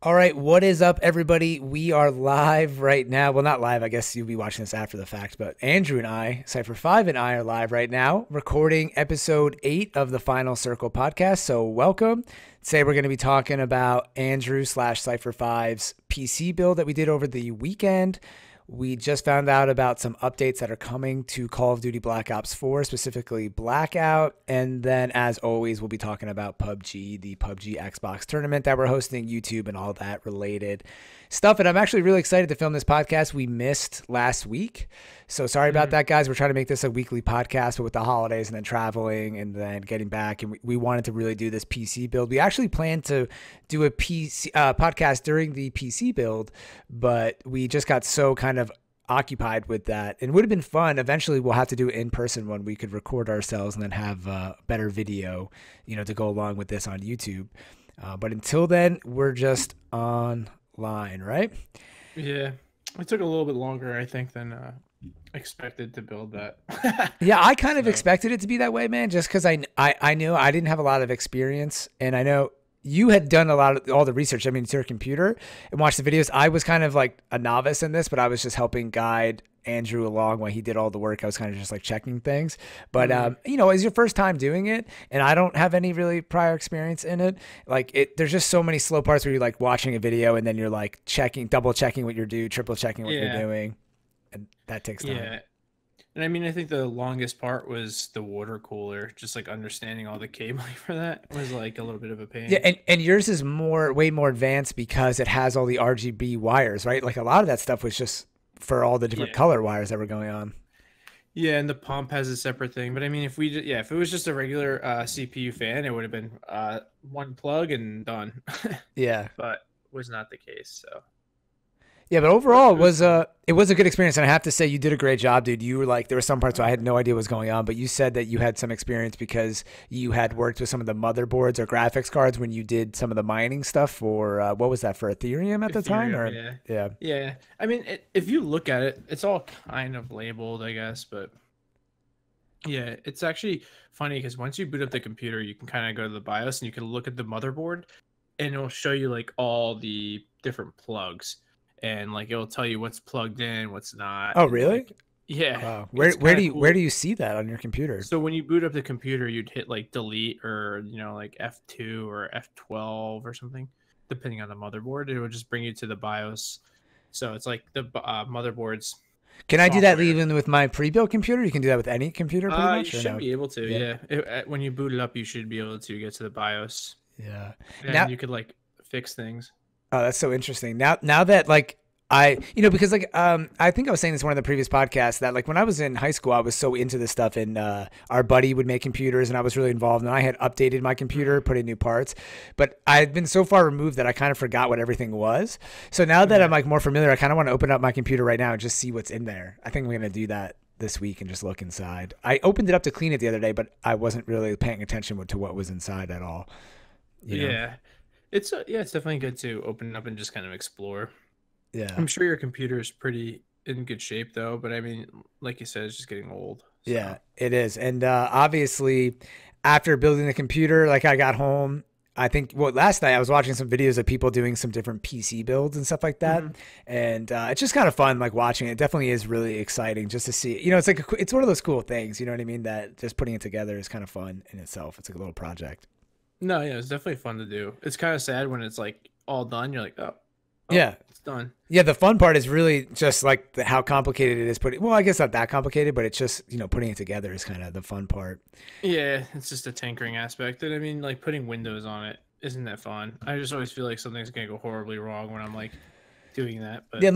All right, what is up, everybody? We are live right now. Well, not live. I guess you'll be watching this after the fact, but Andrew and I, Cypher5 and I are live right now, recording episode 8 of the Final Circle podcast. So welcome. Today we're going to be talking about Andrew slash Cypher5's PC build that we did over the weekend. We just found out about some updates that are coming to Call of Duty Black Ops 4, specifically Blackout. And then, as always, we'll be talking about PUBG, the PUBG Xbox tournament that we're hosting, YouTube, and all that related stuff. And I'm actually really excited to film this podcast. We missed last week. So sorry about that, guys. We're trying to make this a weekly podcast, but with the holidays and then traveling and then getting back, and we wanted to really do this PC build. We actually planned to do a PC podcast during the PC build, but we just got so kind of occupied with that. It would have been fun. Eventually, we'll have to do it in person when we could record ourselves and then have better video, to go along with this on YouTube. But until then, we're just online, right? Yeah, it took a little bit longer, I think, than expected to build that. Yeah, I kind of expected it to be that way, man, just because I knew I didn't have a lot of experience, and I know you had done a lot of all the research. I mean, to your computer and watched the videos. I was kind of like a novice in this, but I was just helping guide Andrew along while he did all the work. I was kind of just like checking things. But, it's your first time doing it, and I don't have any really prior experience in it. There's just so many slow parts where you're like watching a video and then you're like double checking what you're doing, triple checking what you're doing. And that takes time. Yeah. And I mean, I think the longest part was the water cooler. Just like understanding all the cabling for that was like a little bit of a pain. Yeah, and yours is way more advanced because it has all the RGB wires, right? Like a lot of that stuff was just for all the different color wires that were going on. Yeah, and the pump has a separate thing. But I mean, if it was just a regular CPU fan, it would have been one plug and done. Yeah, but was not the case. So. Yeah, but overall, it was a good experience, and I have to say you did a great job, dude. You were like, there were some parts where I had no idea what was going on, but you said that you had some experience because you had worked with some of the motherboards or graphics cards when you did some of the mining stuff for what was that, for Ethereum at the time? Or yeah. I mean, if you look at it, it's all kind of labeled, I guess, but yeah, it's actually funny because once you boot up the computer, you can kind of go to the BIOS and you can look at the motherboard, and it'll show you like all the different plugs. And like it'll tell you what's plugged in, what's not. Oh, really? Like, yeah. Wow. Where do you see that on your computer? So when you boot up the computer, you'd hit like delete or like F2 or F12 or something, depending on the motherboard. It would just bring you to the BIOS. So it's like the motherboards. Can I do that even with my pre-built computer? You can do that with any computer, pretty much. You should be able to. Yeah. When you boot it up, you should be able to get to the BIOS. Yeah. And now you could like fix things. Oh, that's so interesting. Now that like because like I think I was saying this in one of the previous podcasts that like when I was in high school, I was so into this stuff, and our buddy would make computers, and I was really involved, and I had updated my computer, put in new parts, but I've been so far removed that I kind of forgot what everything was. So now that I'm like more familiar, I kind of want to open up my computer right now and just see what's in there. I think I'm gonna do that this week and just look inside. I opened it up to clean it the other day, but I wasn't really paying attention to what was inside at all. You know? It's definitely good to open up and just kind of explore. Yeah, I'm sure your computer is pretty in good shape though, but I mean, like you said, it's just getting old. So. Yeah, it is. And obviously, after building the computer, like I got home, I think last night I was watching some videos of people doing some different PC builds and stuff like that, and it's just kind of fun, like watching it. It definitely is really exciting just to see. It's like it's one of those cool things. You know what I mean? That just putting it together is kind of fun in itself. It's like a little project. No, yeah, it's definitely fun to do. It's kind of sad when it's like all done. You're like, oh yeah, it's done. Yeah, the fun part is really just like how complicated it is putting. Well, I guess not that complicated, but it's just putting it together is kind of the fun part. Yeah, it's just a tinkering aspect, and I mean, like putting windows on it isn't that fun. I just always feel like something's gonna go horribly wrong when I'm like doing that. But yeah,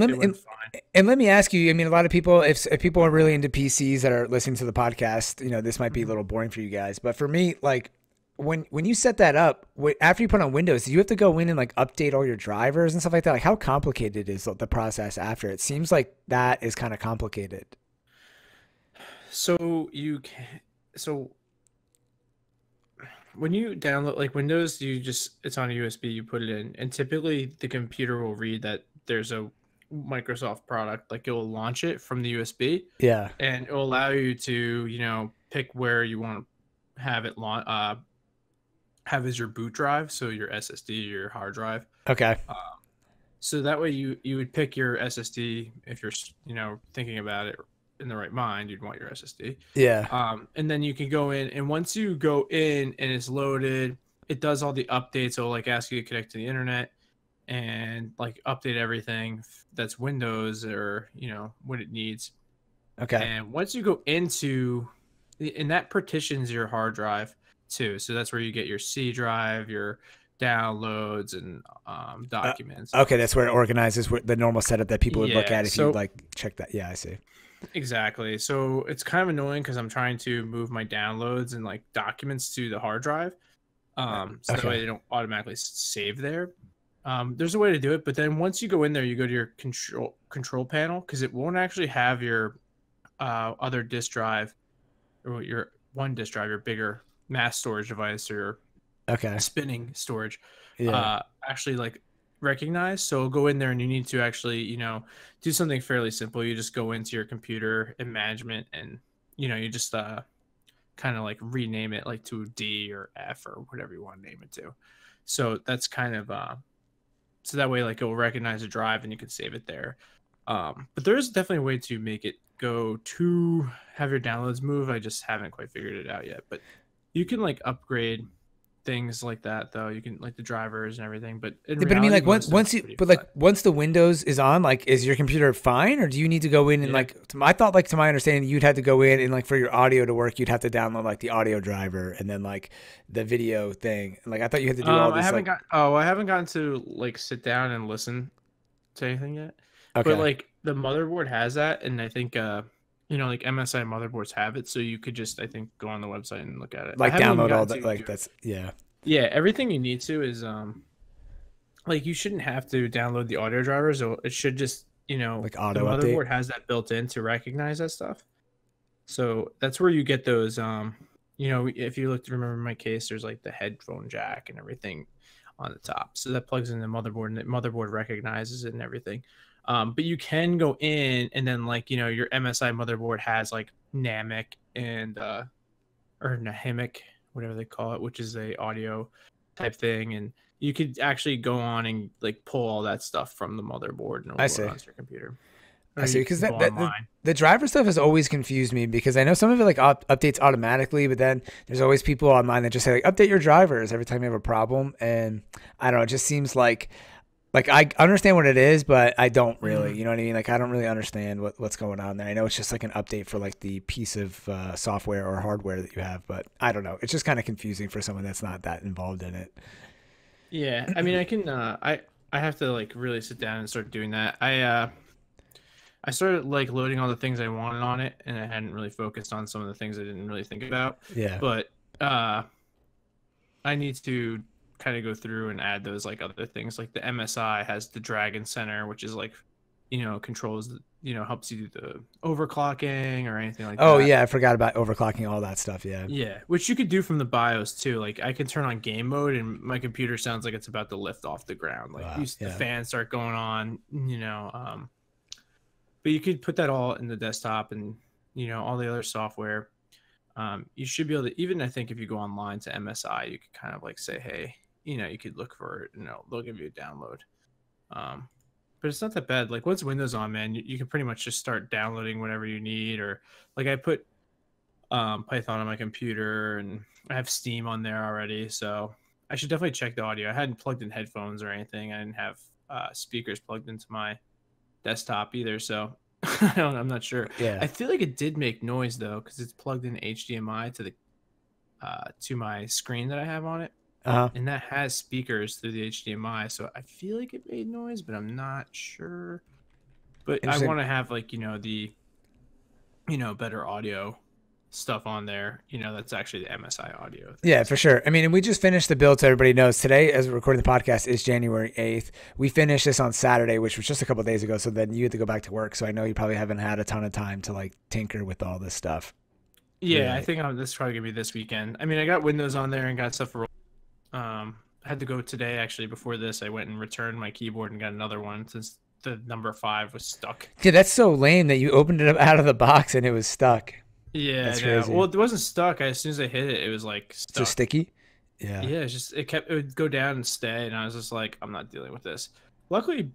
and let me ask you. I mean, a lot of people, if people are really into PCs that are listening to the podcast, this might be a little boring for you guys, but for me, like. When you set that up, after you put on Windows, do you have to go in and like update all your drivers and stuff like that? Like how complicated is the process after? It seems like that is kind of complicated. So when you download like Windows, it's on a USB, you put it in, and typically the computer will read that there's a Microsoft product, like it will launch it from the USB. Yeah. And it will allow you to, pick where you want to have it have as your boot drive, so your SSD, your hard drive. Okay. So that way you would pick your SSD if you're thinking about it in the right mind. You'd want your SSD. Yeah. And then you can go in, and once you go in and it's loaded, it does all the updates. So like ask you to connect to the internet and like update everything that's Windows or what it needs. Okay. And once you go into, and that partitions your hard drive too. So that's where you get your C drive, your downloads, and documents. Okay, that's where it organizes the normal setup that people would look at if you like check that. Yeah, I see. Exactly. So it's kind of annoying because I'm trying to move my downloads and like documents to the hard drive. So that way they don't automatically save there. There's a way to do it, but then once you go in there, you go to your control panel because it won't actually have your other disk drive or your one disk drive, your bigger mass storage device or spinning storage. Actually like recognize. So go in there and you need to actually do something fairly simple. You just go into your computer and management, and you just kind of like rename it like to D or F or whatever you want to name it to. So that's kind of so that way like it will recognize a drive and you can save it there. But there is definitely a way to make it go to have your downloads move. I just haven't quite figured it out yet, but you can like upgrade things like that though. You can like the drivers and everything, but I mean like once the Windows is on, like is your computer fine, or do you need to go in and like I thought like to my understanding you'd have to go in and like for your audio to work you'd have to download like the audio driver and then like the video thing. Like I thought you had to do all this. I haven't gotten to like sit down and listen to anything yet. Okay. But like the motherboard has that, and I think like MSI motherboards have it, so you could just I think go on the website and look at it. Like download all that. Like that's yeah. Everything you need to is like you shouldn't have to download the audio drivers. So it should just like auto the motherboard update has that built in to recognize that stuff. So that's where you get those. If you remember my case, there's like the headphone jack and everything on the top, so that plugs in the motherboard and the motherboard recognizes it and everything. But you can go in and then like your MSI motherboard has like NAMIC and or NAHIMIC, whatever they call it, which is a audio type thing, and you could actually go on and like pull all that stuff from the motherboard and onto your computer. I see, because the driver stuff has always confused me because I know some of it like updates automatically, but then there's always people online that just say like update your drivers every time you have a problem, and I don't know, it just seems like I understand what it is, but I don't really, you know what I mean? Like I don't really understand what's going on there. I know it's just like an update for like the piece of software or hardware that you have, but I don't know. It's just kind of confusing for someone that's not that involved in it. Yeah, I mean, I can I have to like really sit down and start doing that. I started like loading all the things I wanted on it, and I hadn't really focused on some of the things I didn't really think about. Yeah. But I need to kind of go through and add those like other things. Like the MSI has the Dragon Center, which is like controls helps you do the overclocking or anything like that. Oh yeah, I forgot about overclocking, all that stuff. Yeah, which you could do from the BIOS too. Like I can turn on game mode and my computer sounds like it's about to lift off the ground. Like the fans start going on, but you could put that all in the desktop and all the other software. You should be able to, even I think if you go online to MSI, you could kind of like say, hey, you could look for it, they'll give you a download. But it's not that bad. Like once Windows on, man, you can pretty much just start downloading whatever you need. Or like I put Python on my computer and I have Steam on there already. So I should definitely check the audio. I hadn't plugged in headphones or anything. I didn't have speakers plugged into my desktop either. So I'm not sure. Yeah. I feel like it did make noise though, because it's plugged in HDMI to the to my screen that I have on it. And that has speakers through the HDMI, so I feel like it made noise, but I'm not sure. But I want to have like the better audio stuff on there. That's actually the MSI audio thing. Yeah, for sure. I mean, and we just finished the build, so everybody knows today, as we're recording the podcast, is January 8th. We finished this on Saturday, which was just a couple of days ago. So then you had to go back to work. So I know you probably haven't had a ton of time to like tinker with all this stuff. Yeah, I think this is probably gonna be this weekend. I mean, I got Windows on there and got stuff for. I had to go today actually. Before this, I went and returned my keyboard and got another one since the number 5 was stuck. Yeah, that's so lame that you opened it up out of the box and it was stuck. Yeah, well, it wasn't stuck. As soon as I hit it, it was like stuck. So sticky. Yeah. Yeah, it would go down and stay, and I was just like, I'm not dealing with this. Luckily,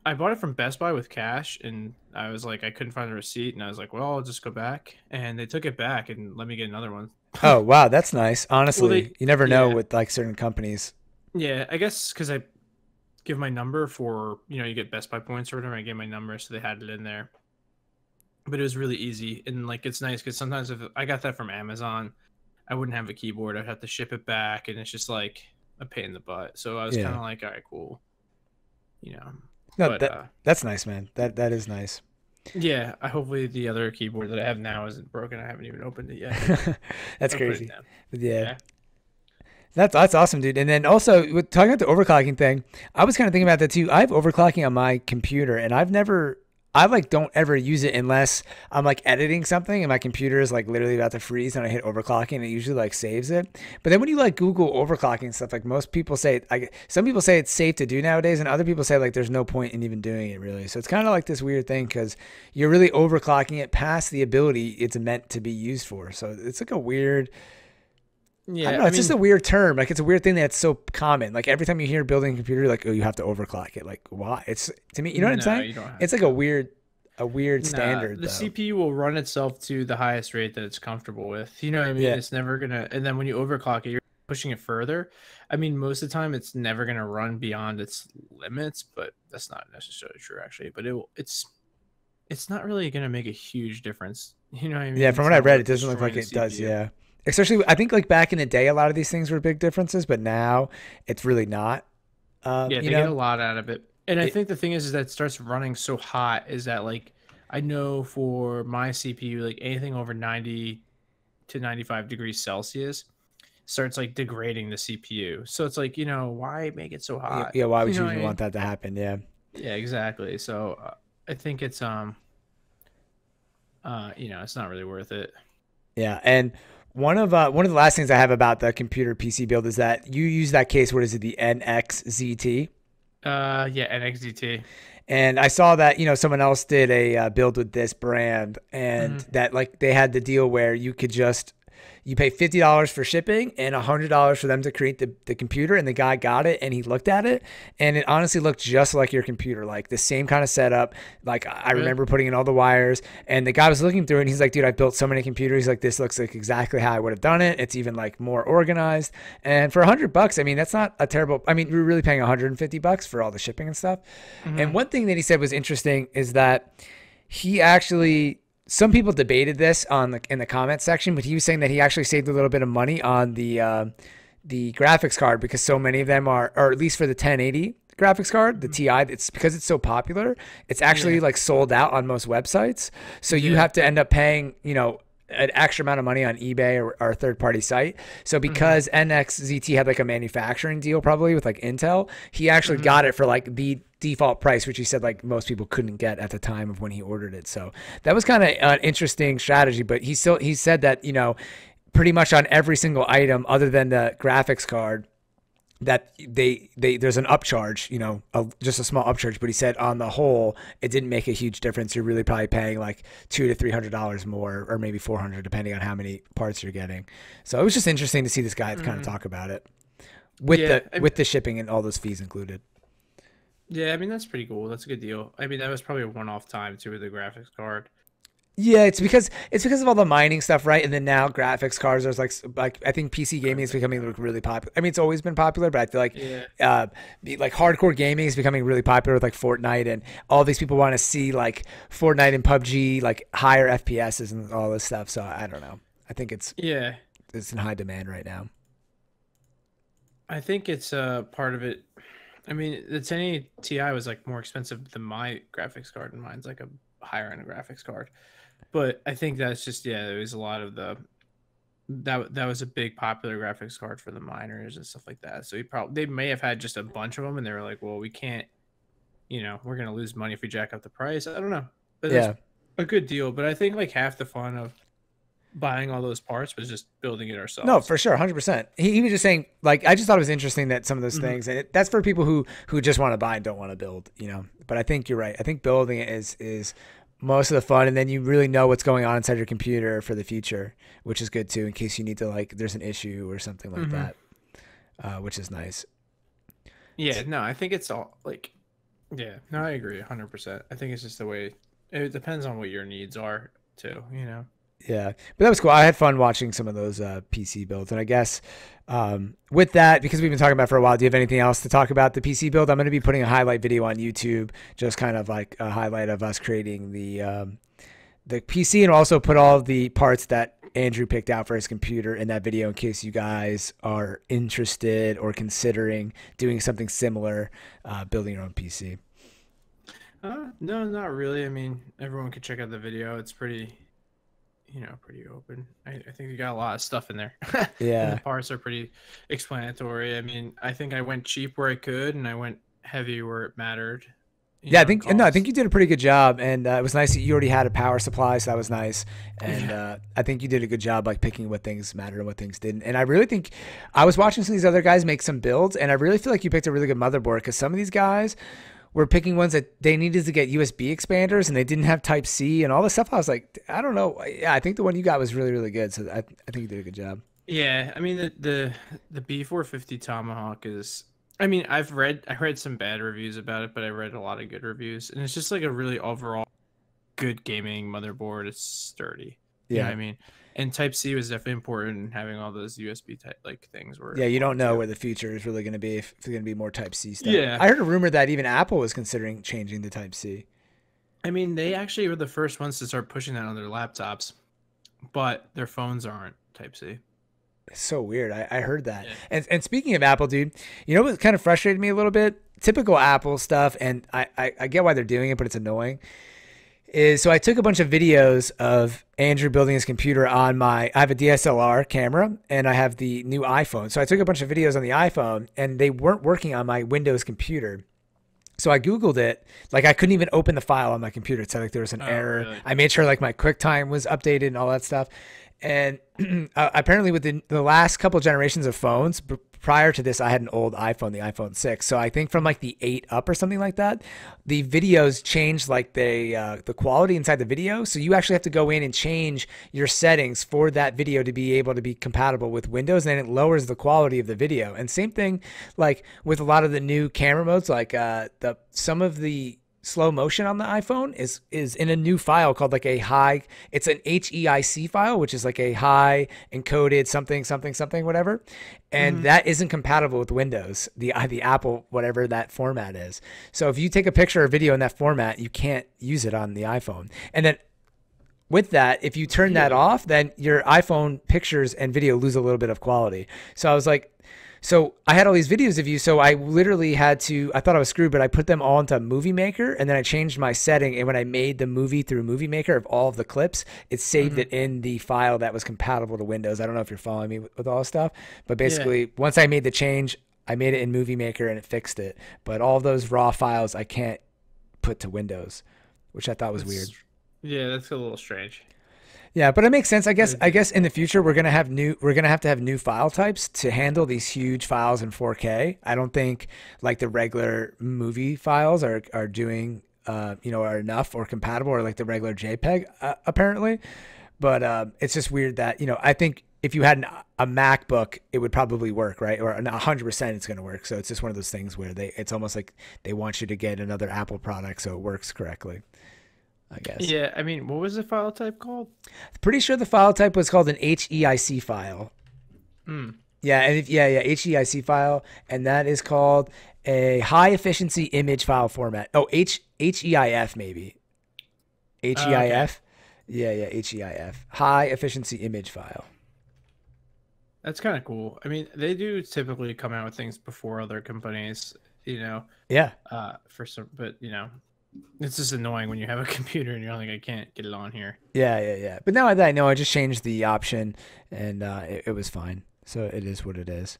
I bought it from Best Buy with cash, and I was like, I couldn't find the receipt, and I was like, well, I'll just go back, and they took it back and let me get another one. Oh, wow, that's nice. Well, Honestly, you never know yeah, with like certain companies. yeah, I guess because I give my number for, you get Best Buy points or whatever. I gave my number, so they had it in there. But it was really easy, and like it's nice because sometimes if I got that from Amazon, I wouldn't have a keyboard. I'd have to ship it back, and it's just like a pain in the butt. So I was kind Yeah. of like, all right, cool, you know. No, But that's nice, man. That is nice. yeah, hopefully the other keyboard that I have now isn't broken. I haven't even opened it yet. That's I'll put it crazy. down. But yeah. Yeah. That's awesome, dude. And then also with talking about the overclocking thing, I was kind of thinking about that too. I have overclocking on my computer, and I like don't ever use it unless I'm like editing something and my computer is like literally about to freeze and I hit overclocking and it usually like saves it. But then when you like Google overclocking stuff, like most people say, some people say it's safe to do nowadays, and other people say like there's no point in even doing it really. So it's kind of like this weird thing because you're really overclocking it past the ability it's meant to be used for. So it's like a weird. Yeah, I don't know. It's just a weird term. Like it's a weird thing that's so common. Like every time you hear building a computer, like, oh, you have to overclock it. Like why? It's to me, you know what I'm saying? You don't have It's like to. a weird standard. The Though. CPU will run itself to the highest rate that it's comfortable with. You know what I mean? Yeah. It's never gonna. And then when you overclock it, you're pushing it further. I mean, most of the time, it's never gonna run beyond its limits. But that's not necessarily true, actually. But it's not really gonna make a huge difference. You know what I mean? Yeah. From It's what I not read, worth it doesn't look like destroying it the does. CPU. Yeah. Especially, I think like back in the day, a lot of these things were big differences, but now it's really not. Yeah, You they get a know. lot out of it. And I think the thing is that it starts running so hot is that like I know for my CPU, like anything over 90 to 95 degrees Celsius starts like degrading the CPU. So it's like, why make it so Yeah. hot? Yeah. Why would You know you what I even mean? want that to happen? Yeah. Yeah, exactly. So I think it's it's not really worth it. Yeah. And one of the last things I have about the computer PC build is that you use that case. What is it? The NXZT. Yeah, NXDT. And I saw that, someone else did a build with this brand, and Mhm. that like they had the deal where you pay $50 for shipping and $100 for them to create the computer. And the guy got it and he looked at it, and it honestly looked just like your computer, like the same kind of setup. Like I Really? remember putting in all the wires, and the guy was looking through it and he's like, dude, I built so many computers. He's like, this looks like exactly how I would have done it. It's even like more organized. And for $100, I mean, that's not a terrible, I mean, we're really paying $150 for all the shipping and stuff. And Mhm. one thing that he said was interesting is that he actually, some people debated this in the comments section, but he was saying that he actually saved a little bit of money on the graphics card because so many of them are, or at least for the 1080 graphics card, the TI, it's because it's so popular, it's actually like sold out on most websites. So you Yeah. have to end up paying, an extra amount of money on eBay or a third party site. So because NXZT had like a manufacturing deal probably with like Intel, he actually got it for like the default price, which he said like most people couldn't get at the time of when he ordered it. So that was kind of an interesting strategy, but he said that, pretty much on every single item other than the graphics card, that there's an upcharge, just a small upcharge. But he said on the whole, it didn't make a huge difference. You're really probably paying like $200 to $300 more, or maybe $400, depending on how many parts you're getting. So it was just interesting to see this guy kind of talk about it with with the shipping and all those fees included. Yeah, I mean that's pretty cool. That's a good deal. I mean that was probably a one-off time too with the graphics card. Yeah, it's because of all the mining stuff, right? And then now graphics cards are like I think PC gaming is becoming like really popular. I mean, it's always been popular, but I feel like like hardcore gaming is becoming really popular with like Fortnite, and all these people want to see like Fortnite and PUBG like higher FPSs and all this stuff. So I don't know. I think it's in high demand right now. I think it's part of it. I mean, the 1080 Ti was like more expensive than my graphics card, and mine's like a higher end graphics card. But I think that's just there was a lot of that was a big popular graphics card for the miners and stuff like that. So they may have had just a bunch of them, and they were like, well, we can't, we're gonna lose money if we jack up the price. I don't know, but it's a good deal. But I think like half the fun of buying all those parts was just building it ourselves. No, for sure, 100%. He was just saying, like, I just thought it was interesting that some of those things, and that's for people who just want to buy and don't want to build, But I think you're right. I think building it is most of the fun, and then you really know what's going on inside your computer for the future, which is good too, in case you need to like there's an issue or something like that. which is nice. Yeah, no, I think it's all like, yeah, no, I agree 100%. I think it's just the way it depends on what your needs are too, you know. Yeah, but that was cool. I had fun watching some of those PC builds, and I guess with that, because we've been talking about it for a while, do you have anything else to talk about the PC build? I'm going to be putting a highlight video on YouTube, just kind of like a highlight of us creating the PC, and also put all the parts that Andrew picked out for his computer in that video in case you guys are interested or considering doing something similar, building your own PC. No, not really. I mean, everyone could check out the video. It's pretty, pretty open. I think you got a lot of stuff in there. Yeah. And the parts are pretty explanatory. I mean, I think I went cheap where I could, and I went heavy where it mattered. Yeah, I think you did a pretty good job, and it was nice that you already had a power supply, so that was nice. And I think you did a good job, like picking what things mattered and what things didn't. And I really think I was watching some of these other guys make some builds, and I really feel like you picked a really good motherboard, because some of these guys were picking ones that they needed to get USB expanders, and they didn't have Type C and all this stuff. I was like, I don't know. Yeah, I think the one you got was really, really good. So I think you did a good job. Yeah, I mean the B450 Tomahawk is. I mean, I read some bad reviews about it, but I read a lot of good reviews, and it's just like a really overall good gaming motherboard. It's sturdy. Yeah, you know what I mean, and Type C was definitely important. Having all those USB type like things were. Yeah, you don't know where the future is really going to be, if it's going to be more Type C stuff. Yeah, I heard a rumor that even Apple was considering changing to Type C. I mean, they actually were the first ones to start pushing that on their laptops, but their phones aren't Type C. It's so weird. I heard that. Yeah. And speaking of Apple, dude, you know what kind of frustrated me a little bit? Typical Apple stuff, and I get why they're doing it, but it's annoying. So I took a bunch of videos of Andrew building his computer on I have a DSLR camera, and I have the new iPhone. So I took a bunch of videos on the iPhone, and they weren't working on my Windows computer. So I Googled it. Like, I couldn't even open the file on my computer. It said like there was an error. Really? I made sure like my QuickTime was updated and all that stuff. And apparently within the last couple generations of phones, prior to this, I had an old iPhone, the iPhone 6. So I think from like the 8 up or something like that, the videos changed like the quality inside the video. So you actually have to go in and change your settings for that video to be able to be compatible with Windows, and then it lowers the quality of the video. And same thing like with a lot of the new camera modes, like some of the slow motion on the iPhone is in a new file called like it's an HEIC file, which is like a high encoded something whatever, and that isn't compatible with Windows, the Apple whatever that format is. So if you take a picture or video in that format, you can't use it on the iPhone. And then with that, if you turn that off, then your iPhone pictures and video lose a little bit of quality. So I was like, so I had all these videos of you, so I literally I thought I was screwed, but I put them all into Movie Maker, and then I changed my setting, and when I made the movie through Movie Maker of all of the clips, it saved it in the file that was compatible to Windows. I don't know if you're following me with all this stuff, but basically, once I made the change, I made it in Movie Maker, and it fixed it. But all of those raw files I can't put to Windows, which I thought was weird. Yeah, that's a little strange. Yeah, but it makes sense. I guess in the future we're gonna have to have new file types to handle these huge files in 4K. I don't think like the regular movie files are doing are enough or compatible, or like the regular JPEG apparently. But it's just weird that I think if you had a MacBook, it would probably work, right? Or 100% it's gonna work. So it's just one of those things where it's almost like they want you to get another Apple product so it works correctly, I guess. Yeah, I mean, what was the file type called? Pretty sure the file type was called an HEIC file. Yeah, and HEIC file, and that is called a high efficiency image file format. Oh, HEIF maybe. HEIF? Okay. Yeah, HEIF. High efficiency image file. That's kind of cool. I mean, they do typically come out with things before other companies, Yeah. But it's just annoying when you have a computer and you're like, I can't get it on here. Yeah. But now that I know, I just changed the option, and it was fine. So it is what it is.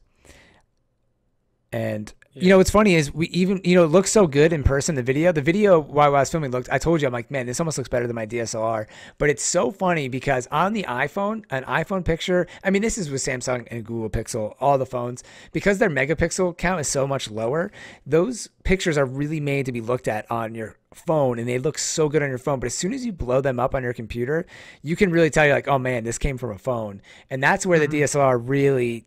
And what's funny is we even it looks so good in person. The video while I was filming I told you, I'm like, man, this almost looks better than my DSLR. But it's so funny because on the iPhone, an iPhone picture, I mean, this is with Samsung and Google Pixel, all the phones, because their megapixel count is so much lower. Those pictures are really made to be looked at on your phone, and they look so good on your phone. But as soon as you blow them up on your computer, you can really tell, you're like, oh man, this came from a phone. And that's where the DSLR really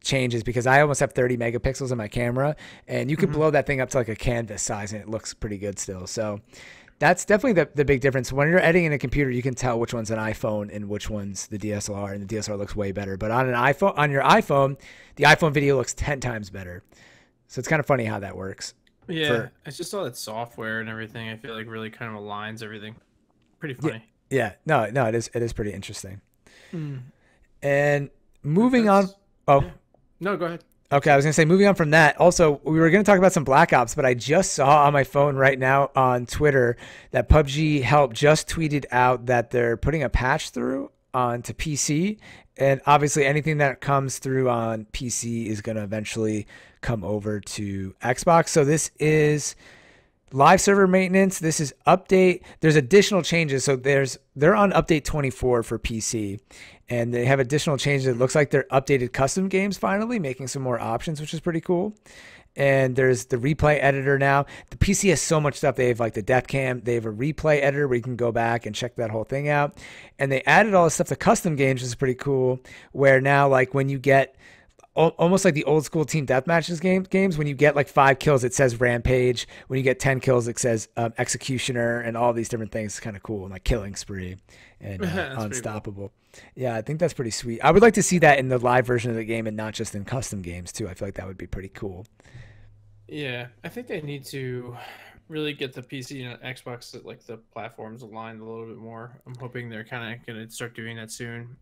changes because I almost have 30 megapixels in my camera, and you could blow that thing up to like a canvas size and it looks pretty good still. So that's definitely the big difference. When you're editing in a computer, you can tell which one's an iPhone and which one's the DSLR, and the DSLR looks way better. But on your iPhone, the iPhone video looks 10 times better. So it's kind of funny how that works. Yeah, it's just all that software and everything. I feel like really kind of aligns everything. Pretty funny. Yeah. No, it is pretty interesting. And moving on. Oh, yeah. No, go ahead. Okay, I was going to say, moving on from that, also, we were going to talk about some Black Ops, but I just saw on my phone right now on Twitter that PUBG Help just tweeted out that they're putting a patch through onto PC, and obviously anything that comes through on PC is going to eventually come over to Xbox. So this is live server maintenance. This is update. There's additional changes. So they're on update 24 for PC, and they have additional changes. It looks like they're updated custom games finally, making some more options, which is pretty cool. And there's the replay editor now. The PC has so much stuff. They have like the death cam. They have a replay editor where you can go back and check that whole thing out. And they added all this stuff to custom games, which is pretty cool, where now like when you get almost like the old school team deathmatches games, when you get like 5 kills, it says Rampage. When you get 10 kills, it says Executioner, and all these different things. It's kind of cool, and like Killing Spree and Unstoppable. Cool. Yeah, I think that's pretty sweet. I would like to see that in the live version of the game and not just in custom games too. I feel like that would be pretty cool. Yeah, I think they need to really get the PC and Xbox, like the platforms aligned a little bit more. I'm hoping they're kind of going to start doing that soon.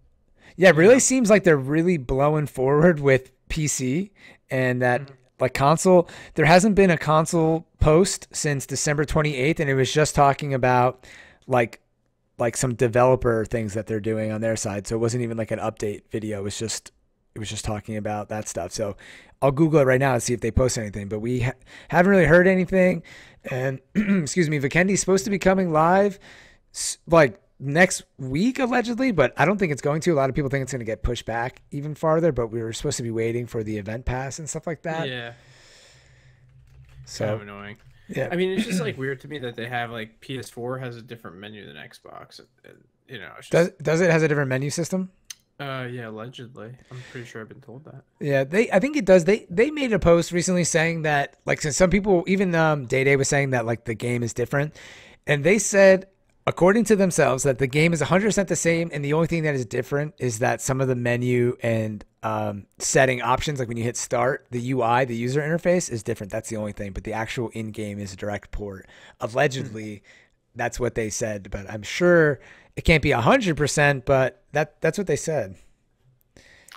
Yeah, it really seems like they're really blowing forward with PC, and that like console, there hasn't been a console post since December 28th, and it was just talking about like some developer things that they're doing on their side. So it wasn't even like an update video. It was just talking about that stuff. So I'll Google it right now and see if they post anything, but we haven't really heard anything. And excuse me, Vikendi's supposed to be coming live like next week allegedly, but I don't think it's going to. A lot of people think it's going to get pushed back even farther, but we were supposed to be waiting for the event pass and stuff like that. Yeah. So kind of annoying. Yeah. I mean, it's just like weird to me that they have like PS4 has a different menu than Xbox. You know, it's just... does it has a different menu system? Yeah, allegedly. I'm pretty sure I've been told that. Yeah, I think it does. They made a post recently saying that, like, since some people, even Day was saying that like the game is different, and they said, according to themselves, that the game is 100% the same, and the only thing that is different is that some of the menu and setting options, like when you hit start, the UI, the user interface is different. That's the only thing, but the actual in-game is a direct port. Allegedly, that's what they said, but I'm sure it can't be 100%, but that's what they said.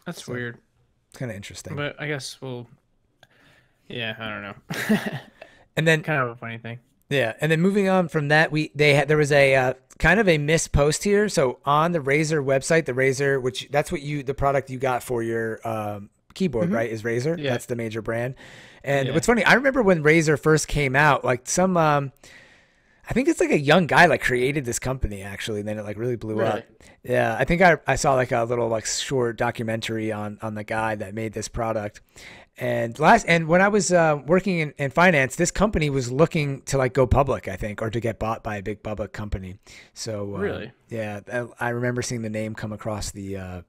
That's weird. It's kind of interesting. But I guess yeah, I don't know. And then kind of a funny thing. Yeah, and then moving on from that, there was a kind of a missed post here. So on the Razer website, the Razer, which that's what the product you got for your keyboard, right? Is Razer? Yeah. That's the major brand. And what's funny, I remember when Razer first came out, like some, I think it's like a young guy like created this company actually, and then it like really blew up. Yeah, I think I saw like a little like short documentary on the guy that made this product. And when I was working in finance, this company was looking to like go public, I think, or to get bought by a big public company. So really, yeah, I remember seeing the name come across the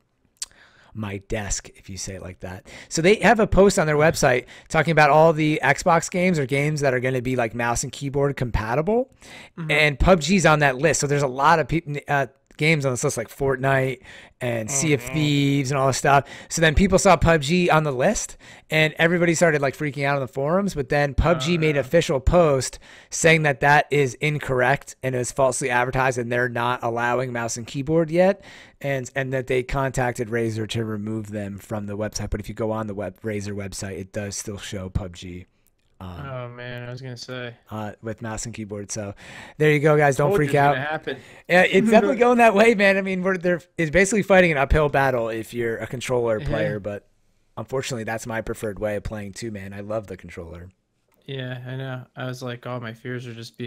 my desk, if you say it like that. So they have a post on their website talking about all the Xbox games or games that are going to be like mouse and keyboard compatible, and PUBG's on that list. So there's a lot of people. Games on this list like Fortnite and Sea of Thieves and all this stuff. So then people saw PUBG on the list and everybody started like freaking out on the forums. But then PUBG made an official post saying that is incorrect and is falsely advertised and they're not allowing mouse and keyboard yet. And that they contacted Razer to remove them from the website. But if you go on the Razer website, it does still show PUBG. Oh man, I was gonna say with mouse and keyboard. So there you go, guys. Don't freak out. Happen. Yeah, it's definitely going that way, man. I mean, it's basically fighting an uphill battle if you're a controller player, but unfortunately, that's my preferred way of playing too, man. I love the controller. Yeah, I know. I was like, all my fears are just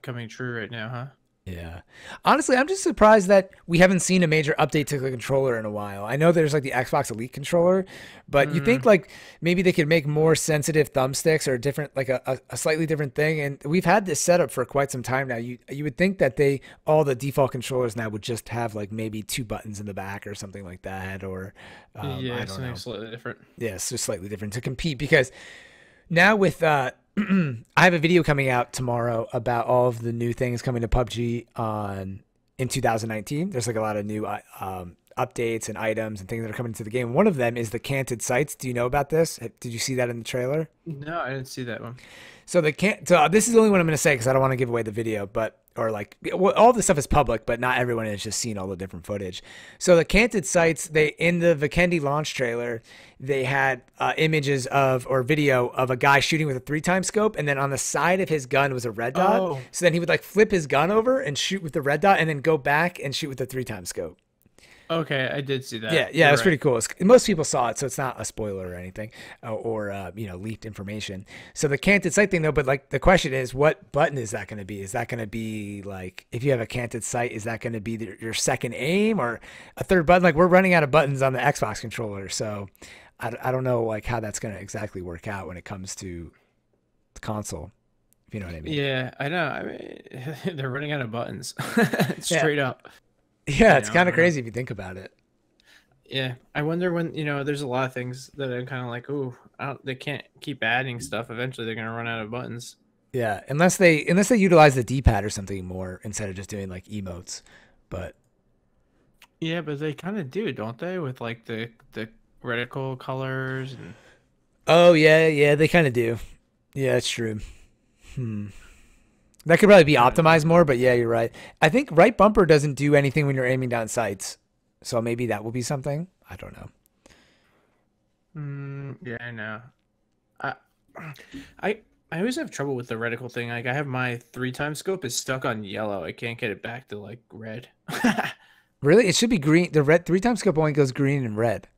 coming true right now, huh? Yeah. Honestly, I'm just surprised that we haven't seen a major update to the controller in a while. I know there's like the Xbox Elite controller, but you think Mm, like maybe they could make more sensitive thumbsticks or different, like a slightly different thing. And we've had this setup for quite some time now. You would think that all the default controllers now would just have like maybe two buttons in the back or something like that, or I yeah, don't something know. slightly different. Yeah, it's just slightly different to compete because now with I have a video coming out tomorrow about all of the new things coming to PUBG on in 2019. There's like a lot of new updates and items and things that are coming to the game. One of them is the canted sights. Do you know about this? Did you see that in the trailer? No, I didn't see that one. So they can't. So this is the only one I'm going to say because I don't want to give away the video, but or like well, all this stuff is public, but not everyone has just seen all the different footage. So the canted sights, they in the Vikendi launch trailer, they had images of or video of a guy shooting with a 3-time scope, and then on the side of his gun was a red dot. Oh, So then he would like flip his gun over and shoot with the red dot, and then go back and shoot with the 3-time scope. okay, I did see Yeah, that. yeah, You're it's right. pretty cool. Most people saw it, so it's not a spoiler or anything, or leaked information. So the canted sight thing, though, but like the question is, what button is that going to be? Is that going to be like if you have a canted sight, is that going to be your second aim or a third button? Like we're running out of buttons on the Xbox controller, so I don't know like how that's going to exactly work out when it comes to the console. If you know what I mean? Yeah, I know. I mean, they're running out of buttons, Yeah, straight up. yeah, You it's know, I kind of don't know. crazy if you think about it. Yeah, I wonder when, there's a lot of things that I'm kind of like, ooh, they can't keep adding stuff. Eventually, they're gonna run out of buttons. Yeah, unless they utilize the D-pad or something more instead of just doing like emotes, but. Yeah, but they kind of do, don't they? With like the reticle colors and Oh yeah, yeah, they kind of do. Yeah, it's true. Hmm. That could probably be I don't know. optimized more, but yeah, you're right. I think right bumper doesn't do anything when you're aiming down sights, so maybe that will be something. I don't know. Yeah, I know. I I I always have trouble with the reticle thing. Like I have my 3-time scope is stuck on yellow. I can't get it back to like red. Really, it should be green. The red 3-time scope only goes green and red.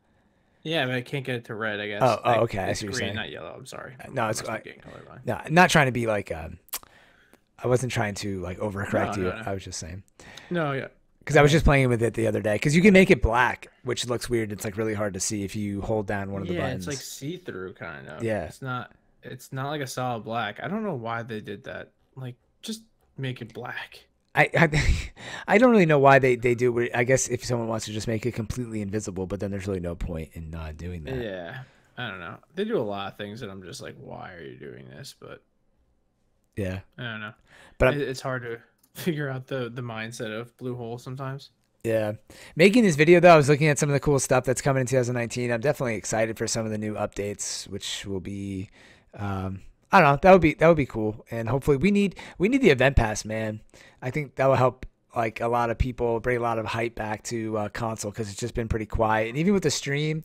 Yeah, but I can't get it to red, I Oh, guess. oh, okay. I It's see what you're green, saying. not yellow. I'm sorry. No, I it's must be getting colorblind. no, not trying to be like. I wasn't trying to like No, overcorrect you. no, no. I was just saying No, yeah. because I was just playing with it the other day. Because you can make it black, which looks weird. It's like really hard to see if you hold down one of the Yeah, it's like buttons. see-through kind of. Yeah, It's not like a solid black. I don't know why they did that. Like just make it black. I don't really know why they do it. I guess if someone wants to just make it completely invisible, but then there's really no point in not doing that. Yeah. I don't know. They do a lot of things that I'm just like, why are you doing this? But Yeah, I don't know. but It's hard to figure out the mindset of Blue Hole sometimes. yeah, making this video though, I was looking at some of the cool stuff that's coming in 2019. I'm definitely excited for some of the new updates, which will be, I don't know, that would be cool. And hopefully we need the event pass, man. I think that will help like a lot of people bring a lot of hype back to console because it's just been pretty quiet. And even with the stream,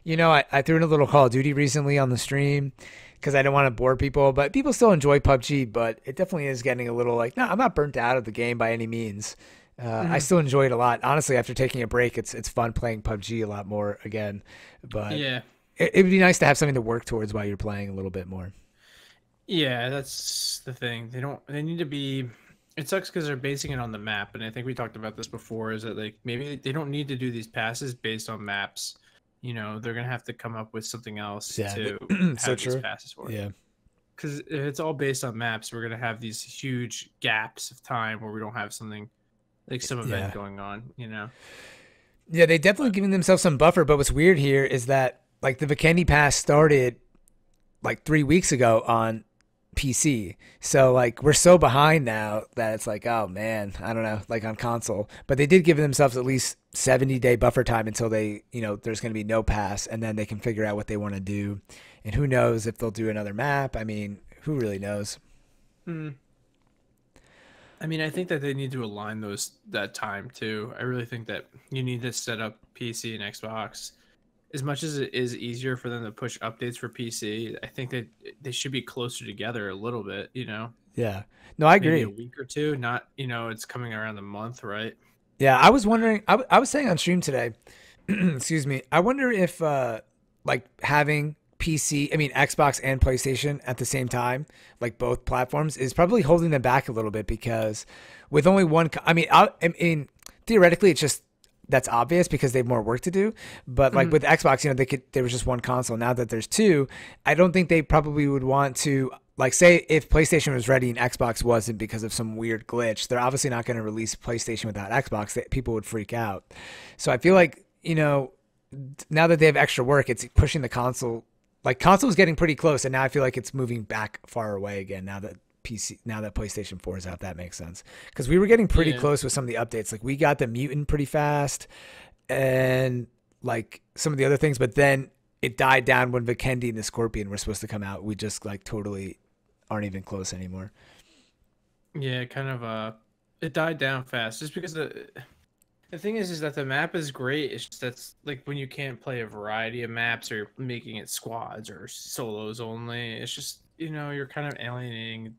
I threw in a little Call of Duty recently on the stream because I don't want to bore people, but people still enjoy PUBG. But it definitely is getting a little like, no, I'm not burnt out of the game by any means. I Hmm. still enjoy it a lot. Honestly, after taking a break, it's fun playing PUBG a lot more again. But Yeah. it'd be nice to have something to work towards while you're playing a little bit more. Yeah, that's the thing. They need to be it sucks because they're basing it on the map, and I think we talked about this before, is that like maybe they don't need to do these passes based on maps. They're gonna have to come up with something else Yeah, to so have these true. passes for. Yeah, Because if it's all based on maps, we're gonna have these huge gaps of time where we don't have something like some event yeah, going on. yeah. They definitely But giving themselves some buffer. But what's weird here is that like the Vikendi Pass started like 3 weeks ago on PC. So like we're so behind now that it's like, oh man, I don't know, like on console. But they did give themselves at least 70-day buffer time until there's going to be no pass and then they can figure out what they want to do. And who knows if they'll do another map? I mean, who really knows? mm, I mean, I think that they need to align that time too. I really think that you need to set up PC and Xbox. As much as it is easier for them to push updates for PC, I think that they should be closer together a little bit. Yeah. No, I Maybe a agree. week or two, not, it's coming around a month, right? Yeah, I was wondering I was saying on stream today, excuse me. I wonder if like having Xbox and PlayStation at the same time, like both platforms, is probably holding them back a little bit because with only one, theoretically, it's just that's obvious because they have more work to do. But like with Xbox, there was just one console. Now that there's two, I don't think they probably would want to. Like, say if PlayStation was ready and Xbox wasn't because of some weird glitch, they're obviously not going to release PlayStation without Xbox. That people would freak out. So I feel like, now that they have extra work, it's pushing the console. Like, console is getting pretty close, and now I feel like it's moving back far away again now that PlayStation 4 is out. That makes sense. Because we were getting pretty close with some of the updates. Like, we got the Mutant pretty fast and, like, some of the other things, but then it died down when Vikendi and the Scorpion were supposed to come out. We just, like, totally aren't even close anymore. Yeah, it died down fast just because the thing is that the map is great. It's just that's like when you can't play a variety of maps or you're making it squads or solos only. It's just, you're kind of alienating,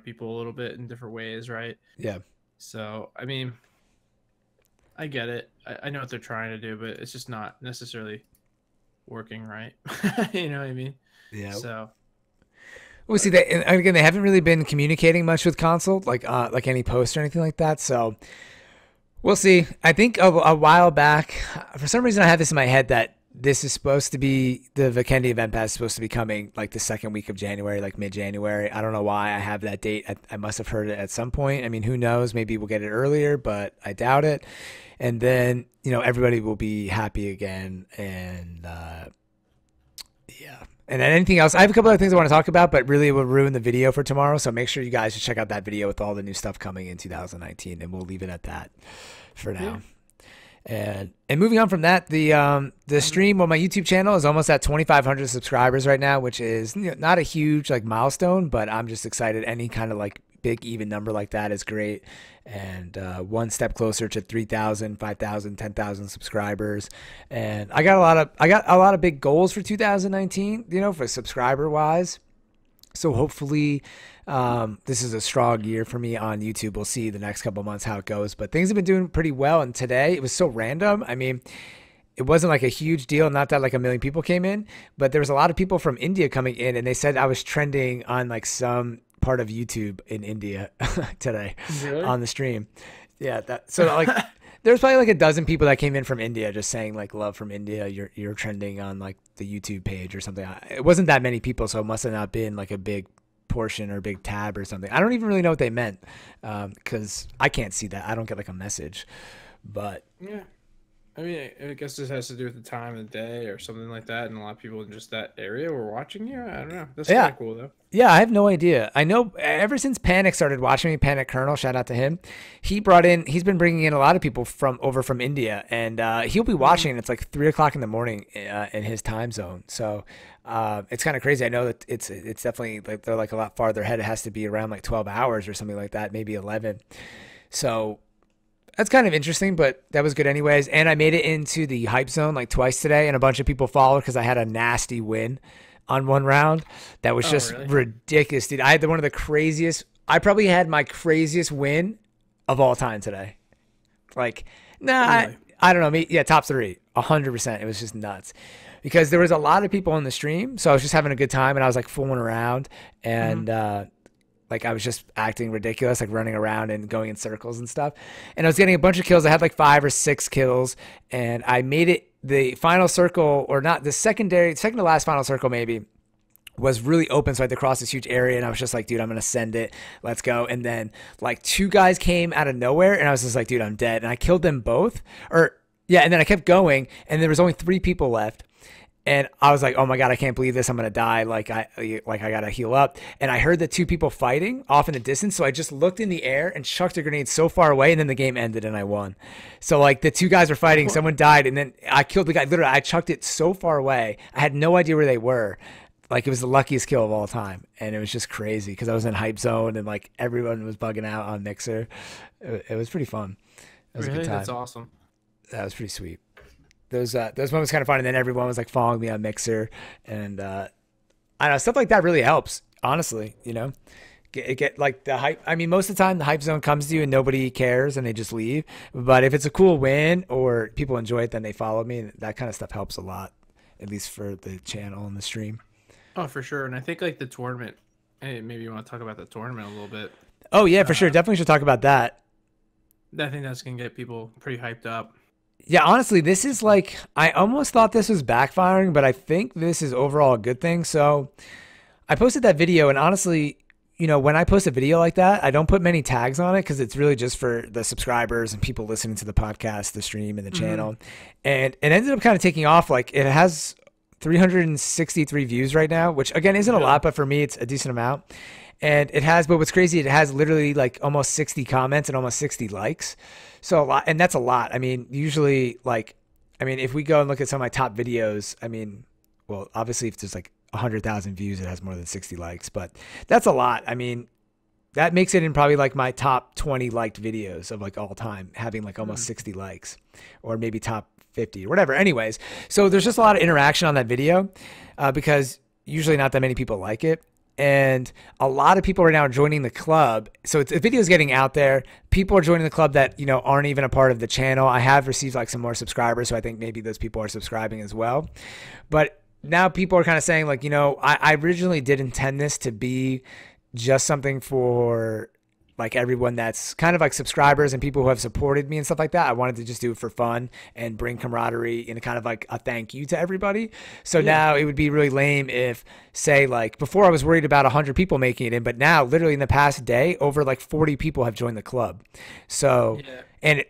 people a little bit in different ways, right? Yeah. So, I mean, I get it. I know what they're trying to do, but it's just not necessarily working right. You know what I mean? Yeah. So. We'll see that, and again, they haven't really been communicating much with console, like any post or anything like that. So we'll see. I think a while back, for some reason, I have this in my head that this is supposed to be the Vikendi event pass is supposed to be coming like the second week of January, like mid-January. I don't know why I have that date. I must have heard it at some point. I mean, who knows? Maybe we'll get it earlier, but I doubt it. And then everybody will be happy again, and yeah. And then anything else? I have a couple other things I want to talk about, but really it will ruin the video for tomorrow. So make sure you guys should check out that video with all the new stuff coming in 2019, and we'll leave it at that for now. Yeah. And moving on from that, the stream on my YouTube channel is almost at 2,500 subscribers right now, which is not a huge like milestone, but I'm just excited. Any kind of like big even number like that is great. And one step closer to 3,000, 5,000, 10,000 subscribers. And I got a lot of big goals for 2019, for subscriber wise. So hopefully this is a strong year for me on YouTube. We'll see the next couple months how it goes, but things have been doing pretty well. And today it was so random. I mean, it wasn't like a huge deal. Not that like a million people came in, but there was a lot of people from India coming in, and they said I was trending on like some part of YouTube in India today. Really? On the stream. Yeah. So like there's probably like a dozen people that came in from India just saying like love from India. You're trending on like the YouTube page or something. It wasn't that many people, so it must have not been like a big portion or big tab or something. I don't even really know what they meant because I can't see that. I don't get like a message, but yeah. I mean, I guess this has to do with the time of the day or something like that, and a lot of people in just that area were watching you. I don't know. That's kind of cool, though. Yeah, I have no idea. I know ever since Panic started watching me, Panic Colonel, shout out to him. He's been bringing in a lot of people from India, and he'll be watching. It's like 3:00 in the morning in his time zone. So it's kind of crazy. I know that it's definitely like they're like a lot farther ahead. It has to be around like 12 hours or something like that, maybe 11. So that's kind of interesting, but that was good anyways. And I made it into the hype zone like twice today, and a bunch of people followed because I had a nasty win on one round. That was just ridiculous, dude. I had one of the craziest. I probably had my craziest win of all time today. Like, really? I don't know. Yeah, top 3, 100%. It was just nuts because there was a lot of people on the stream, so I was just having a good time, and I was like fooling around, and like I was just acting ridiculous, like running around and going in circles and stuff. And I was getting a bunch of kills. I had like 5 or 6 kills, and I made it the final circle, or not the second to last final circle maybe, was really open. So I had to cross this huge area, and I was just like, dude, I'm going to send it. Let's go. And then like 2 guys came out of nowhere, and I was just like, dude, I'm dead. And I killed them both. And then I kept going, and there was only 3 people left. And I was like, oh my God, I can't believe this. I'm going to die. Like I got to heal up. And I heard the 2 people fighting off in the distance. So I just looked in the air and chucked a grenade so far away. And then the game ended and I won. So like the 2 guys were fighting, someone died. And then I killed the guy. Literally, I chucked it so far away. I had no idea where they were. Like it was the luckiest kill of all time. And it was just crazy because I was in hype zone and like everyone was bugging out on Mixer. It was pretty fun. It was a good time. That's awesome. That was pretty sweet. Those moments kind of fun, and then everyone was like following me on Mixer, and I don't know, stuff like that really helps. Honestly, get like the hype. I mean, most of the time the hype zone comes to you and nobody cares and they just leave. But if it's a cool win or people enjoy it, then they follow me, and that kind of stuff helps a lot. at least for the channel and the stream. Oh, for sure. And I think like the tournament, hey, maybe you want to talk about the tournament a little bit. Oh yeah, for sure. Definitely should talk about that. I think that's going to get people pretty hyped up. Yeah, honestly, this is like, I almost thought this was backfiring, but I think this is overall a good thing. So I posted that video, and honestly, you know, when I post a video like that, I don't put many tags on it because it's really just for the subscribers and people listening to the podcast, the stream, and the channel. And it ended up kind of taking off. Like, it has 363 views right now, which again isn't a lot, but for me, it's a decent amount. And it has, but what's crazy, it has literally like almost 60 comments and almost 60 likes. So a lot, and that's a lot. I mean, usually like, I mean, if we go and look at some of my top videos, I mean, well, obviously if there's like 100,000 views, it has more than 60 likes, but that's a lot. I mean, that makes it in probably like my top 20 liked videos of like all time, having like almost 60 likes, or maybe top 50 or whatever. Anyways, so there's just a lot of interaction on that video because usually not that many people like it. And a lot of people are now joining the club. So the video is getting out there. People are joining the club that, you know, aren't even a part of the channel. I have received like some more subscribers, so I think maybe those people are subscribing as well. But now people are kind of saying like, you know, I originally did intend this to be just something for like everyone that's kind of like subscribers and people who have supported me and stuff like that. I wanted to just do it for fun and bring camaraderie and kind of like a thank you to everybody. So now it would be really lame if, say, like before I was worried about 100 people making it in, but now literally in the past day, over like 40 people have joined the club. So, and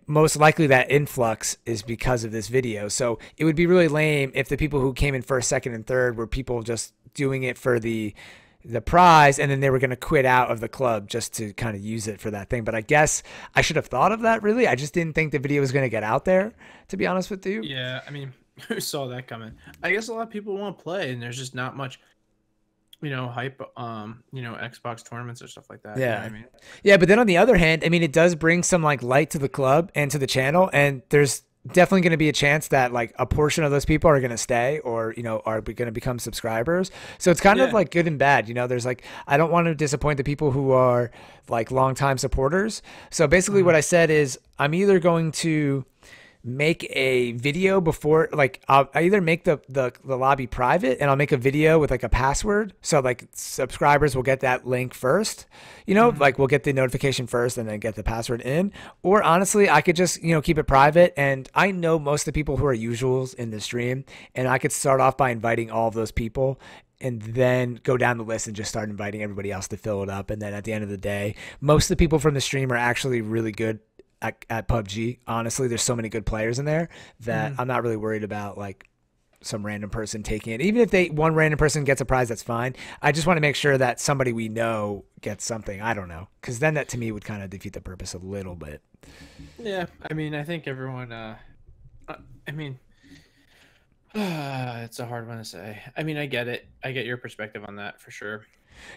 most likely that influx is because of this video. So it would be really lame if the people who came in first, second, and third were people just doing it for the prize, and then they were going to quit out of the club just to kind of use it for that thing. But I guess I should have thought of that, really. I just didn't think the video was going to get out there, to be honest with you. Yeah, I mean, who saw that coming? I guess a lot of people want to play, and there's just not much, you know, hype, you know, Xbox tournaments or stuff like that. Yeah. You know what I mean? Yeah, but then on the other hand, I mean, it does bring some like light to the club and to the channel, and there's definitely going to be a chance that like a portion of those people are going to stay or, you know, are going to become subscribers. So it's kind of like good and bad. You know, there's like, I don't want to disappoint the people who are like longtime supporters. So basically what I said is I'm either going to make a video before, like I either make the lobby private and I'll make a video with like a password. So like subscribers will get that link first, you know, like we'll get the notification first and then get the password in. Or honestly, I could just, you know, keep it private. And I know most of the people who are usuals in the stream, and I could start off by inviting all of those people and then go down the list and just start inviting everybody else to fill it up. And then at the end of the day, most of the people from the stream are actually really good at PUBG. Honestly, there's so many good players in there that I'm not really worried about like some random person taking it. Even if one random person gets a prize, that's fine. I just want to make sure that somebody we know gets something. I don't know, because then that to me would kind of defeat the purpose a little bit. Yeah, I mean, I think everyone. I mean, it's a hard one to say. I mean, I get it. I get your perspective on that for sure.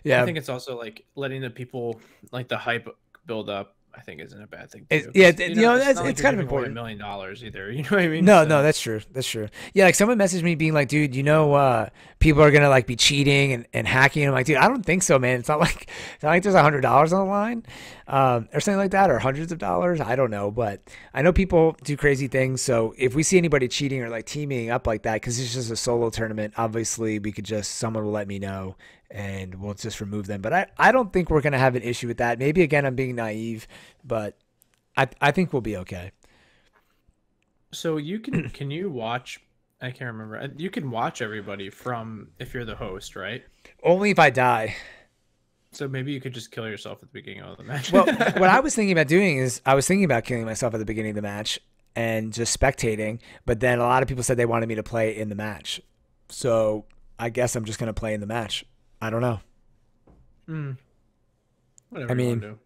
Yeah, I think it's also like letting the people, like the hype build up, I think isn't a bad thing. It's kind of important. $1 million either. You know what I mean? No, that's true. That's true. Yeah, like someone messaged me being like, dude, you know, people are gonna like be cheating and hacking. And I'm like, dude, I don't think so, man. It's not like there's $100 on the line, or something like that, or hundreds of dollars. I don't know, but I know people do crazy things. So if we see anybody cheating or like teaming up like that, because it's just a solo tournament, obviously someone will let me know and we'll just remove them. But I don't think we're going to have an issue with that. Maybe, again, I'm being naive, but I think we'll be okay. So can you watch, I can't remember. You can watch everybody from, if you're the host, right? Only if I die. So maybe you could just kill yourself at the beginning of the match. Well, what I was thinking about doing is I was thinking about killing myself at the beginning of the match and just spectating. But then a lot of people said they wanted me to play in the match. So I guess I'm just going to play in the match. I don't know. Whatever. I mean,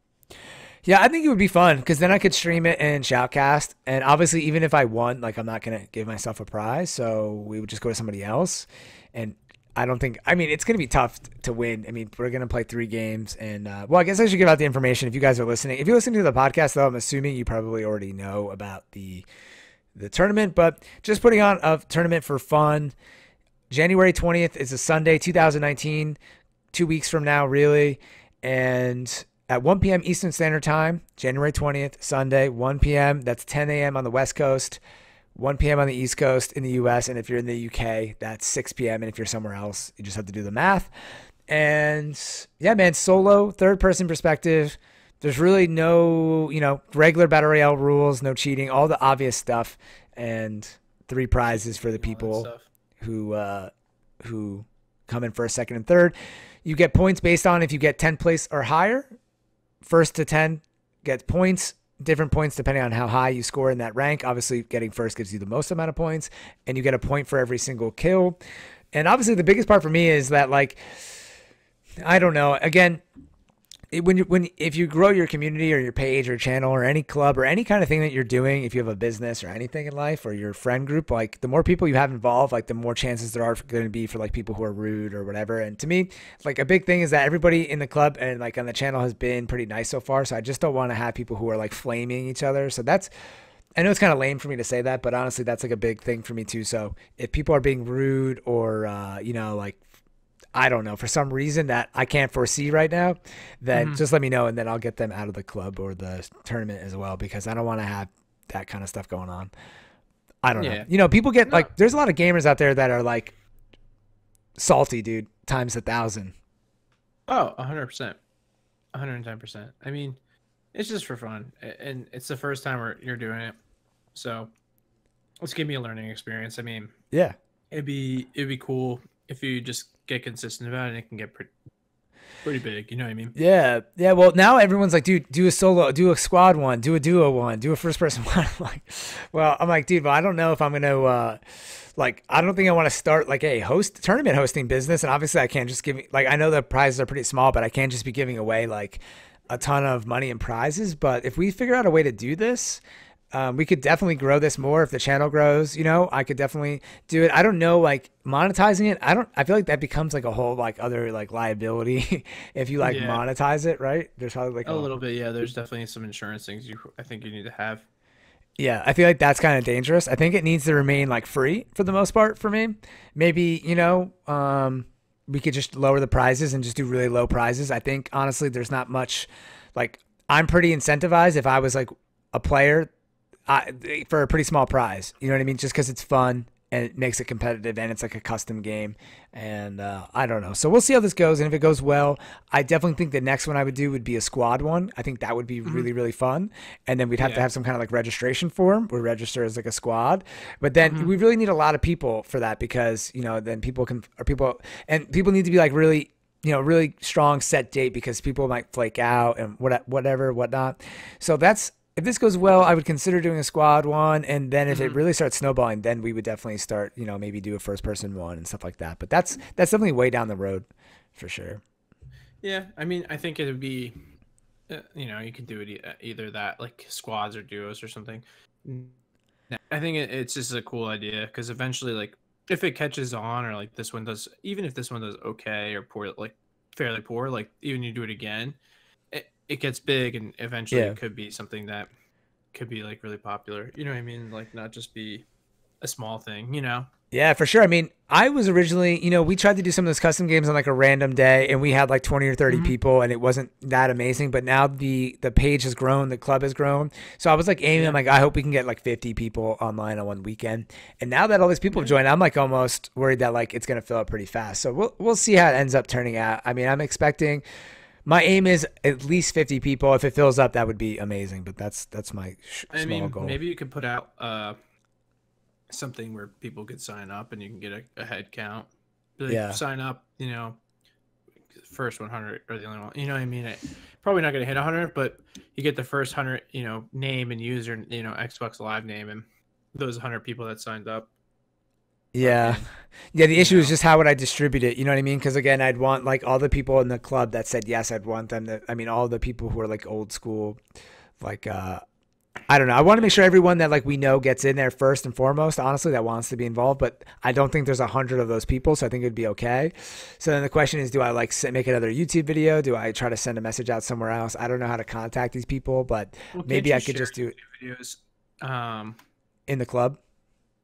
yeah, I think it would be fun because then I could stream it and shoutcast. And obviously, even if I won, like I'm not going to give myself a prize. So we would just go to somebody else. And I don't think, I mean, it's going to be tough to win. I mean, we're going to play 3 games. And, well, I guess I should give out the information if you guys are listening. If you're listening to the podcast, though, I'm assuming you probably already know about the tournament. But just putting on a tournament for fun. January 20th is a Sunday, 2019, 2 weeks from now, really. And at 1 p.m. Eastern Standard Time, January 20th, Sunday, 1 p.m. That's 10 a.m. on the West Coast. 1 p.m. on the East Coast in the US. And if you're in the UK, that's 6 p.m. And if you're somewhere else, you just have to do the math. And yeah, man, solo, third person perspective. There's really no, regular Battle Royale rules, no cheating, all the obvious stuff. And 3 prizes for the people who come in first, second, and third. You get points based on if you get 10th place or higher. First to 10 gets points, different points depending on how high you score in that rank. Obviously, getting first gives you the most amount of points, and you get a point for every single kill. And obviously, the biggest part for me is that, like, I don't know. Again, if you grow your community or your page or channel or any club or any kind of thing that you're doing, if you have a business or anything in life or your friend group, like the more people you have involved, like the more chances there are going to be for like people who are rude or whatever. And to me, like a big thing is that everybody in the club and like on the channel has been pretty nice so far. So I just don't want to have people who are like flaming each other. So I know it's kind of lame for me to say that, but honestly, that's like a big thing for me too. So if people are being rude or, like, I don't know, for some reason that I can't foresee right now, then just let me know and then I'll get them out of the club or the tournament as well, because I don't want to have that kind of stuff going on. I don't know. People get like, there's a lot of gamers out there that are like salty, dude, times 1,000. Oh, 100%. 110%. I mean, it's just for fun. And it's the first time you're doing it. So let's give me a learning experience. I mean, yeah, it'd be cool if you just get consistent about it, and it can get pretty big. You know what I mean? Yeah. Yeah. Well, now everyone's like, dude, do a solo, do a squad one, do a duo one, do a first person one. I'm like, dude, well, I don't know if I'm going to, I don't think I want to start like a tournament hosting business. And obviously I can't just I know the prizes are pretty small, but I can't just be giving away like a ton of money and prizes. But if we figure out a way to do this, we could definitely grow this more. If the channel grows, I could definitely do it. I don't know, like monetizing it. I feel like that becomes like a whole like other like liability if you monetize it, right? There's probably like a little bit. Yeah, there's definitely some insurance things I think you need to have. Yeah, I feel like that's kind of dangerous. I think it needs to remain like free for the most part for me. Maybe, we could just lower the prizes and just do really low prizes. I think honestly, there's not much, like I'm pretty incentivized if I was like a player for a pretty small prize, you know what I mean? Just because it's fun and it makes it competitive and it's like a custom game. And I don't know. So we'll see how this goes. And if it goes well, I definitely think the next one I would do would be a squad one. I think that would be really, really fun. And then we'd have to have some kind of like registration form. We register as like a squad. But then we really need a lot of people for that because, then people need to be like really, really strong set date because people might flake out and whatnot. So if this goes well, I would consider doing a squad one. And then if it really starts snowballing, then we would definitely start, maybe do a first person one and stuff like that. But that's definitely way down the road for sure. Yeah. I mean, I think it would be, you can do it either that, like squads or duos or something. I think it's just a cool idea because eventually, like, if it catches on or like this one does, even if this one does okay or poor, like fairly poor, like even you do it again, it gets big and eventually it could be something that could be like really popular. You know what I mean? Like not just be a small thing, Yeah, for sure. I mean, I was originally, we tried to do some of those custom games on like a random day and we had like 20 or 30 people and it wasn't that amazing. But now the page has grown, the club has grown. So I was like aiming, I'm like, I hope we can get like 50 people online on one weekend. And now that all these people have joined, I'm like almost worried that like it's going to fill up pretty fast. So we'll see how it ends up turning out. I mean, I'm expecting... My aim is at least 50 people. If it fills up, that would be amazing. But that's my small goal. Maybe you could put out something where people could sign up and you can get a head count. Like, sign up, first 100 or the only one. You know what I mean? Probably not going to hit 100, but you get the first 100, name and user, Xbox Live name and those 100 people that signed up. Yeah. Yeah, the issue is just how would I distribute it? You know what I mean? Because, again, I'd want, like, all the people in the club that said yes, I'd want them to – I mean, all the people who are, like, old school, like I don't know. I want to make sure everyone that, like, we know gets in there first and foremost, honestly, that wants to be involved. But I don't think there's 100 of those people, so I think it would be okay. So then the question is, do I, like, make another YouTube video? Do I try to send a message out somewhere else? I don't know how to contact these people, but maybe I could just do it videos in the club.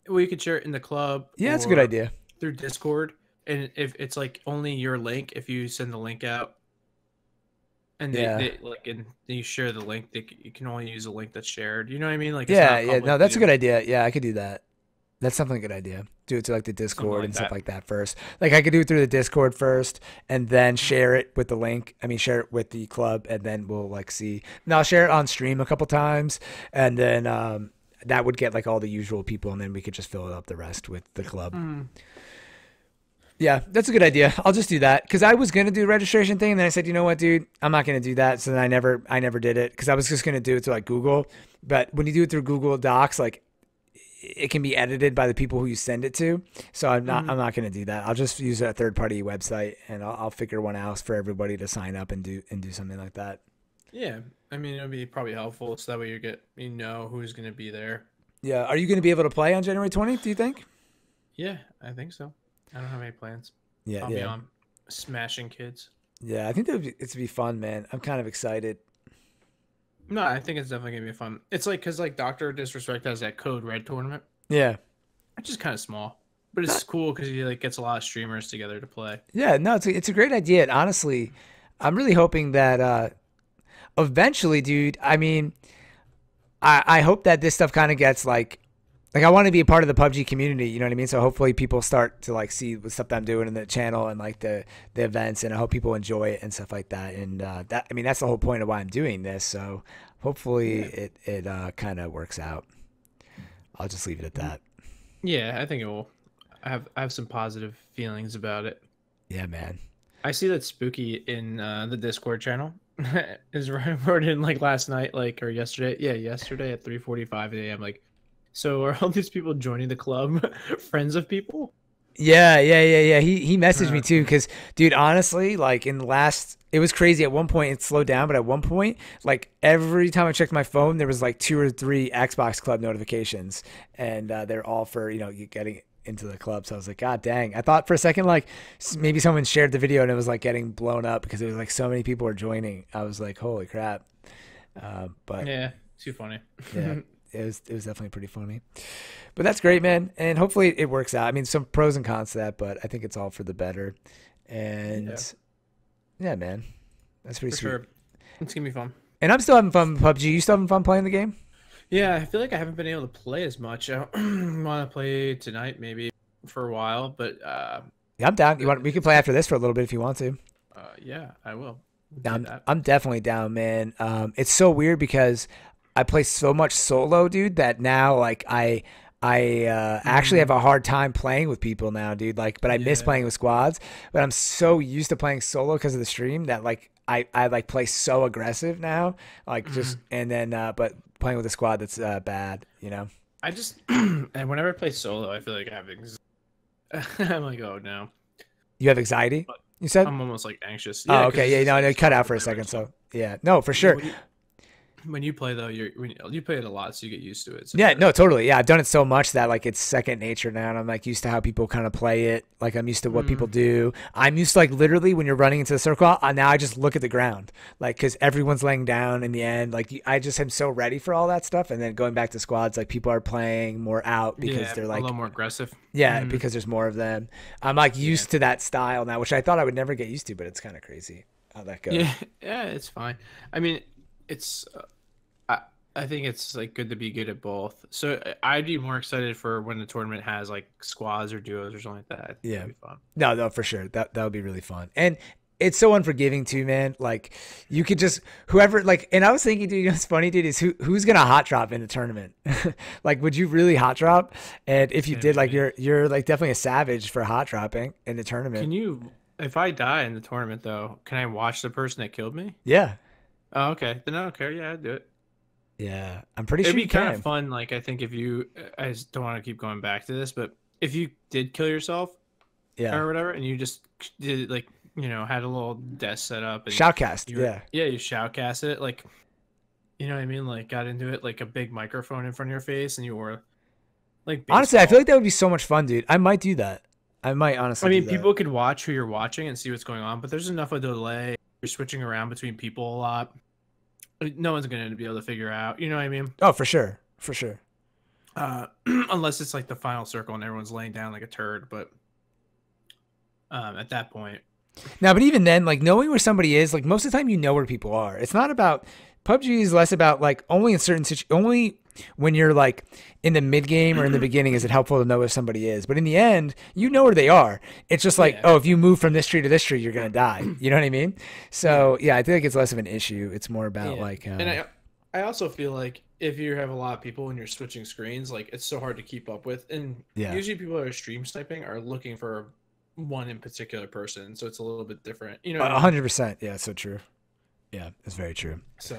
Well, you could share it in the club. Yeah, that's a good idea. Through Discord. And if it's like only your link, if you send the link out and Yeah. they like, and you share the link. You can only use a link that's shared. You know what I mean? Like it's Yeah, not yeah. public No, that's a view, good idea. Yeah, I could do that. That's something a good idea. Do it to like the something Discord like and stuff that. like that first. Like I could do it through the Discord first and then share it with the link. I mean, share it with the club and then we'll like see. And I'll share it on stream a couple times and then that would get like all the usual people and then we could just fill it up the rest with the club. Mm. Yeah, that's a good idea. I'll just do that because I was gonna do the registration thing, and then I said, you know what, dude, I'm not gonna do that. So then I never did it because I was just gonna do it to like Google. But when you do it through Google Docs, like it can be edited by the people who you send it to. So I'm not gonna do that. I'll just use a third party website, and I'll figure one out for everybody to sign up and do something like that. Yeah, I mean it'll be probably helpful so that way you know who's gonna be there. Yeah, are you gonna be able to play on January 20th? Do you think? Yeah, I think so. I don't have any plans. Yeah, I'll be on smashing kids. Yeah, I think it's be fun, man. I'm kind of excited. No, I think it's definitely gonna be fun. It's like because like Doctor Disrespect has that Code Red tournament, Yeah. which is kind of small, but it's cool because he like gets a lot of streamers together to play. Yeah, no, it's a great idea. And honestly, I'm really hoping that eventually, dude, I mean, I hope that this stuff kind of gets like I want to be a part of the PUBG community, you know what I mean? So hopefully people start to like see the stuff that I'm doing in the channel and like the events, and I hope people enjoy it and stuff like that. And that, I mean, that's the whole point of why I'm doing this. So hopefully it kind of works out. I'll just leave it at that. Yeah, I think it will. I have some positive feelings about it. Yeah, man. I see that Spooky in the Discord channel is reported like last night, like or yesterday. Yeah, yesterday at 3:45 a.m. Like, so are all these people joining the club friends of people? Yeah. He messaged me too, because dude, honestly, like in the last, it was crazy. At one point, it slowed down, but at one point, like every time I checked my phone, there was like 2 or 3 Xbox Club notifications, and they're all for you getting into the club. So I was like, God dang! I thought for a second like maybe someone shared the video and it was like getting blown up because there was like so many people were joining. I was like, holy crap! But yeah, too funny. Yeah. It was definitely pretty funny, but that's great, man. And hopefully it works out. I mean, some pros and cons to that, but I think it's all for the better. And yeah man, that's pretty sweet. Sure. It's gonna be fun. And I'm still having fun with PUBG. You still having fun playing the game? Yeah, I feel like I haven't been able to play as much. I want to play tonight maybe for a while, but yeah, I'm down. We can play after this for a little bit if you want to. Yeah, I will. I'm definitely down, man. It's so weird because I play so much solo, dude, that now like I actually have a hard time playing with people now, dude. Like, but I miss playing with squads. But I'm so used to playing solo because of the stream that like I like play so aggressive now, like just and then but playing with a squad that's bad, I just and whenever I play solo, I feel like I have I'm like, oh no. You have anxiety? You said? I'm almost like anxious. Yeah, oh, okay, yeah, no, cut out for a second. So yeah, no, for sure. When you play though, you play it a lot, so you get used to it. So yeah, no, totally. Yeah, I've done it so much that like it's second nature now, and I'm like used to how people kind of play it. Like I'm used to what people do. I'm used to like literally when you're running into the circle. Now I just look at the ground, like because everyone's laying down in the end. Like I just am so ready for all that stuff. And then going back to squads, like people are playing more out because they're like a little more aggressive. Yeah, because there's more of them. I'm like used to that style now, which I thought I would never get used to, but it's kind of crazy how that goes. Yeah, it's fine. I mean, it's I think it's like good to be good at both. So I'd be more excited for when the tournament has like squads or duos or something like that. Yeah, that'd be fun. No, for sure. That would be really fun. And it's so unforgiving too, man. Like you could just whoever like. And I was thinking, dude, what's funny, dude, is who's gonna hot drop in the tournament? Like, would you really hot drop? And if you did, like, you're like definitely a savage for hot dropping in the tournament. Can you? If I die in the tournament, though, can I watch the person that killed me? Yeah. Oh, okay. Then I don't care. Yeah, I'd do it. Yeah, I'm pretty sure it'd be you kind can. of fun. Like I think if you, I just don't want to keep going back to this, but if you did kill yourself, or whatever, and you just did like had a little desk set up and shoutcast, you shoutcast it, like what I mean, like got into it, like a big microphone in front of your face, and you were like baseball. Honestly, I feel like that would be so much fun, dude. I might do that. I might honestly. I mean, people could watch who you're watching and see what's going on, but there's enough of a delay. You're switching around between people a lot. No one's going to be able to figure out, you know what I mean? Oh, for sure. Unless it's like the final circle and everyone's laying down like a turd, but at that point, Now, but even then, like knowing where somebody is, like most of the time you know where people are. It's not about PUBG is less about like only in certain only when you're like in the mid game or in the beginning is it helpful to know where somebody is. But in the end, you know where they are. It's just like, oh, if you move from this tree to this tree, you're gonna die. You know what I mean? So yeah, I think it's less of an issue. It's more about like. And I also feel like if you have a lot of people and you're switching screens, like it's so hard to keep up with. And usually people that are stream sniping are looking for one in particular person, so it's a little bit different. You know, 100%. Yeah, it's so true. Yeah, it's very true. So.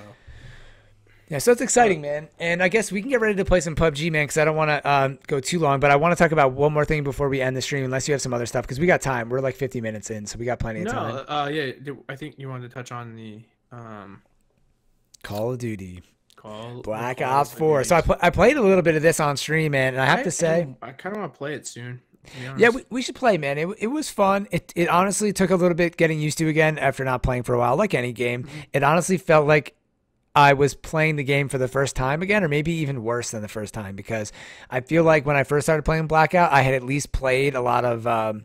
Yeah, so it's exciting, man. And I guess we can get ready to play some PUBG, man, because I don't want to go too long. But I want to talk about one more thing before we end the stream, unless you have some other stuff, because we got time. We're like 50 minutes in, so we got plenty of time. Yeah, I think you wanted to touch on the Call of Duty. Black Ops 4. So I played a little bit of this on stream, man, and I have to say... I kind of want to play it soon. Yeah, we should play, man. It was fun. It honestly took a little bit getting used to again after not playing for a while, like any game. It honestly felt like I was playing the game for the first time again, or maybe even worse than the first time, because I feel like when I first started playing Blackout, I had at least played a lot of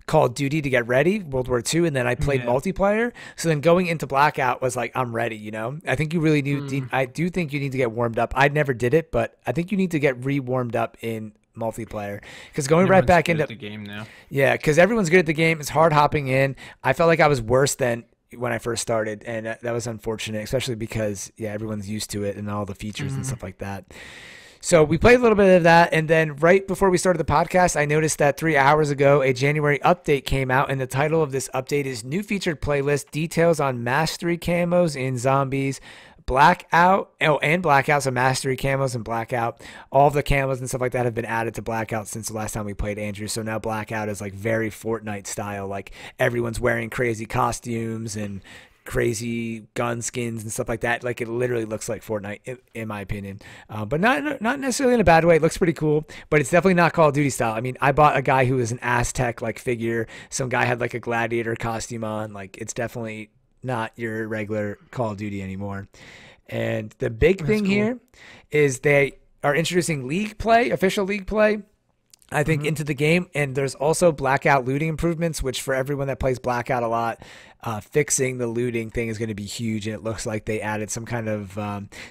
Call of Duty to get ready, World War II, and then I played multiplayer. So then going into Blackout was like, I'm ready, you know? I think you really need, I do think you need to get warmed up. I never did it, but I think you need to get re-warmed up in multiplayer, because going right back into the game now. Yeah, because everyone's good at the game. It's hard hopping in. I felt like I was worse than when I first started, and that was unfortunate, especially because everyone's used to it and all the features and stuff like that. So we played a little bit of that, and then right before we started the podcast, I noticed that 3 hours ago a January update came out, and the title of this update is New Featured Playlist, Details on Mastery Camos in Zombies, Blackout, and Blackout, so Mastery camos and Blackout. All of the camos and stuff like that have been added to Blackout since the last time we played, Andrew. So now Blackout is like very Fortnite style. Like everyone's wearing crazy costumes and crazy gun skins and stuff like that. Like it literally looks like Fortnite, in my opinion. But not necessarily in a bad way. It looks pretty cool, but it's definitely not Call of Duty style. I mean, I bought a guy who was an Aztec like figure. Some guy had like a gladiator costume on. Like it's definitely not your regular Call of Duty anymore. And the big thing here is they are introducing league play, official league play, I think, into the game. And there's also Blackout looting improvements, which for everyone that plays Blackout a lot, fixing the looting thing is going to be huge. And it looks like they added some kind of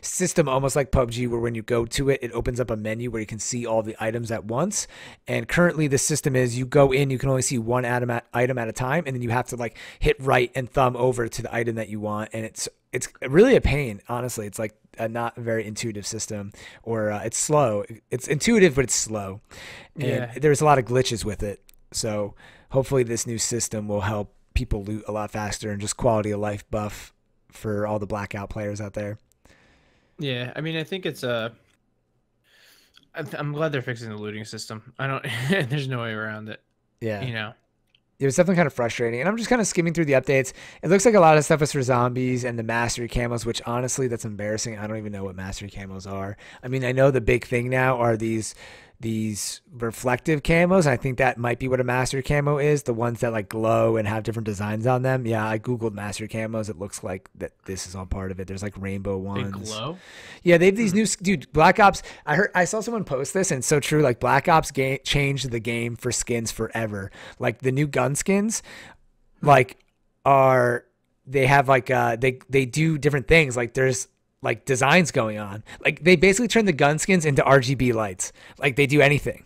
system almost like PUBG, where when you go to it, it opens up a menu where you can see all the items at once. And currently the system is you go in, you can only see one item at a time, and then you have to like hit right and thumb over to the item that you want. And it's really a pain, honestly. It's like a not very intuitive system, or it's slow. It's intuitive, but it's slow. And there's a lot of glitches with it. So hopefully this new system will help people loot a lot faster and just quality of life buff for all the Blackout players out there. Yeah, I mean, I think it's I'm glad they're fixing the looting system. There's no way around it. Yeah. You know. It was definitely kind of frustrating. And I'm just kind of skimming through the updates. It looks like a lot of stuff is for zombies and the mastery camos, which honestly, that's embarrassing. I don't even know what mastery camos are. I mean, I know the big thing now are these reflective camos. I think that might be what a mastery camo is. The ones that like glow and have different designs on them. Yeah, I Googled mastery camos. It looks like that this is all part of it. There's like rainbow ones. They glow? Yeah, they have these new, dude, Black Ops. I saw someone post this, and it's so true. Like Black Ops changed the game for skins forever. Like the new gun skins, like they have like they do different things. Like there's like designs going on. Like they basically turn the gun skins into RGB lights. Like they do anything.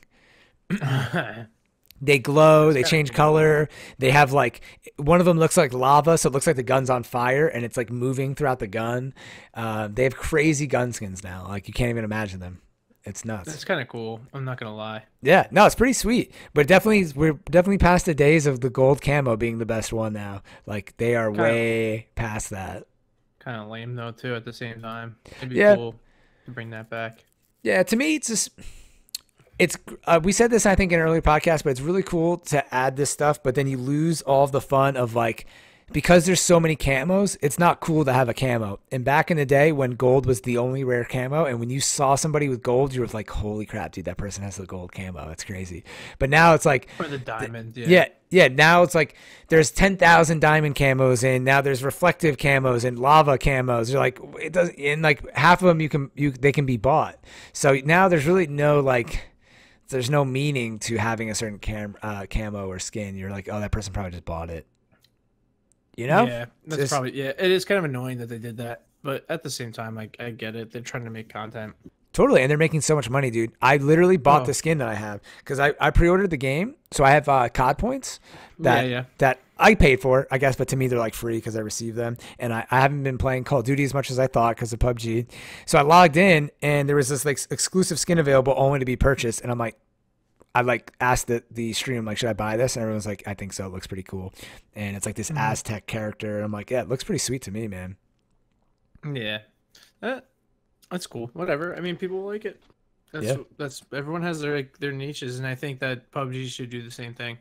They glow, they change color. They have like, one of them looks like lava, so it looks like the gun's on fire and it's like moving throughout the gun. They have crazy gun skins now. Like you can't even imagine them. It's nuts. It's kind of cool. I'm not going to lie. Yeah, no, it's pretty sweet. But we're definitely past the days of the gold camo being the best one now. Like they are way past that. Kind of lame though too at the same time. It'd be cool to bring that back. Yeah, to me it's just we said this I think in an earlier podcast, but it's really cool to add this stuff, but then you lose all of the fun of like, because there's so many camos, it's not cool to have a camo. And back in the day when gold was the only rare camo, and when you saw somebody with gold, you were like, holy crap, dude, that person has the gold camo. That's crazy. But now it's like, or the diamond. Yeah. Now it's like there's 10,000 diamond camos, and now there's reflective camos and lava camos. You're like, it doesn't, and like half of them they can be bought. So now there's really there's no meaning to having a certain camo or skin. You're like, oh, that person probably just bought it. You know? Yeah, that's probably it is kind of annoying that they did that, but at the same time, I get it. They're trying to make content. Totally, and they're making so much money, dude. I literally bought the skin that I have because I pre-ordered the game, so I have COD points that I paid for, I guess, but to me they're like free because I received them, and I haven't been playing Call of Duty as much as I thought because of PUBG. So I logged in, and there was this like exclusive skin available only to be purchased, and I'm like, I like asked the stream like, should I buy this? And everyone's like, I think so. It looks pretty cool, and it's like this Aztec character. And I'm like, yeah, it looks pretty sweet to me, man. Yeah. That's cool. Whatever. I mean, people like it. That's everyone has their niches, and I think that PUBG should do the same thing.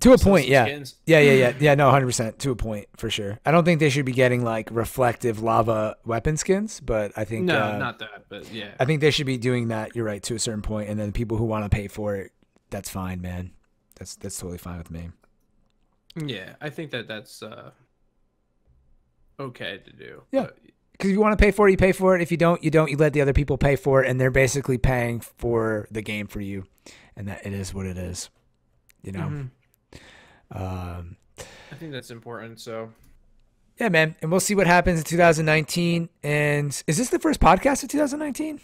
To a point, yeah. No, 100% to a point for sure. I don't think they should be getting like reflective lava weapon skins, but I think not that, but yeah. I think they should be doing that. You're right, to a certain point, and then people who want to pay for it, that's fine, man. That's totally fine with me. Yeah, I think that's okay to do. Yeah. Because if you want to pay for it, you pay for it. If you don't, you don't. You let the other people pay for it, and they're basically paying for the game for you, and that it is what it is. You know. I think that's important. So. Yeah, man, and we'll see what happens in 2019. And is this the first podcast of 2019?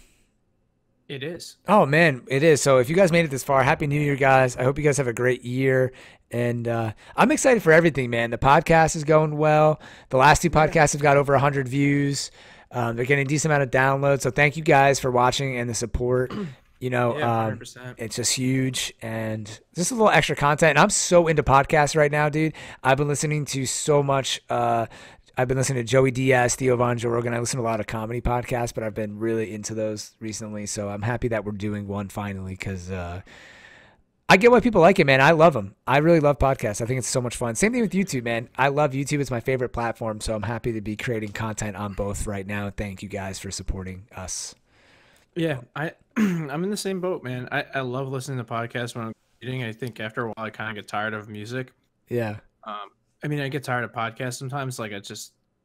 It is. Oh man, it is. So if you guys made it this far, Happy New Year, guys. I hope you guys have a great year. And I'm excited for everything, man. The podcast is going well. The last two podcasts have got over 100 views. They're getting a decent amount of downloads. So thank you guys for watching and the support. You know, 100%. It's just huge. And just a little extra content. And I'm so into podcasts right now, dude. I've been listening to so much. I've been listening to Joey Diaz, Theo Von Joe Rogan. I listen to a lot of comedy podcasts, but I've been really into those recently. So I'm happy that we're doing one finally because I get why people like it, man. I love them. I really love podcasts. I think it's so much fun. Same thing with YouTube, man. I love YouTube. It's my favorite platform. So I'm happy to be creating content on both right now. Thank you guys for supporting us. Yeah, I'm in the same boat, man. I love listening to podcasts when I'm eating. I think after a while I kind of get tired of music. Yeah. I mean, I get tired of podcasts sometimes. Like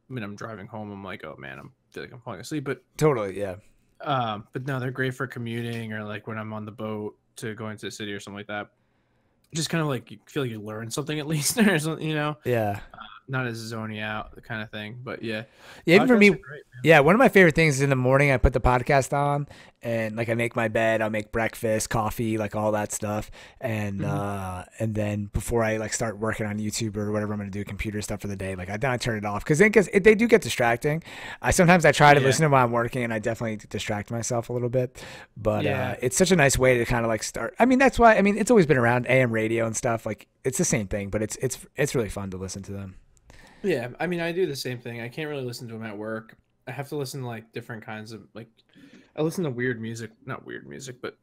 when I'm driving home, I'm like, oh man, I feel like I'm falling asleep. But totally, yeah. But no, they're great for commuting or like when I'm on the boat to go into the city or something like that. Just kind of like you feel like you learn something at least, or something, you know? Yeah. Not as zoning out, the kind of thing. But yeah. Yeah, even for me, great, one of my favorite things is in the morning I put the podcast on and like I make my bed, I'll make breakfast, coffee, like all that stuff. And then before I like start working on YouTube or whatever I'm going to do, computer stuff for the day, like I turn it off because they do get distracting. Sometimes I try to listen to while I'm working and I definitely distract myself a little bit. But it's such a nice way to kind of like start. I mean, that's why, I mean, it's always been around AM radio and stuff. Like it's the same thing, but it's really fun to listen to them. Yeah, I mean, I do the same thing. I can't really listen to them at work. I have to listen to like different kinds of like. I listen to weird music, not weird music, but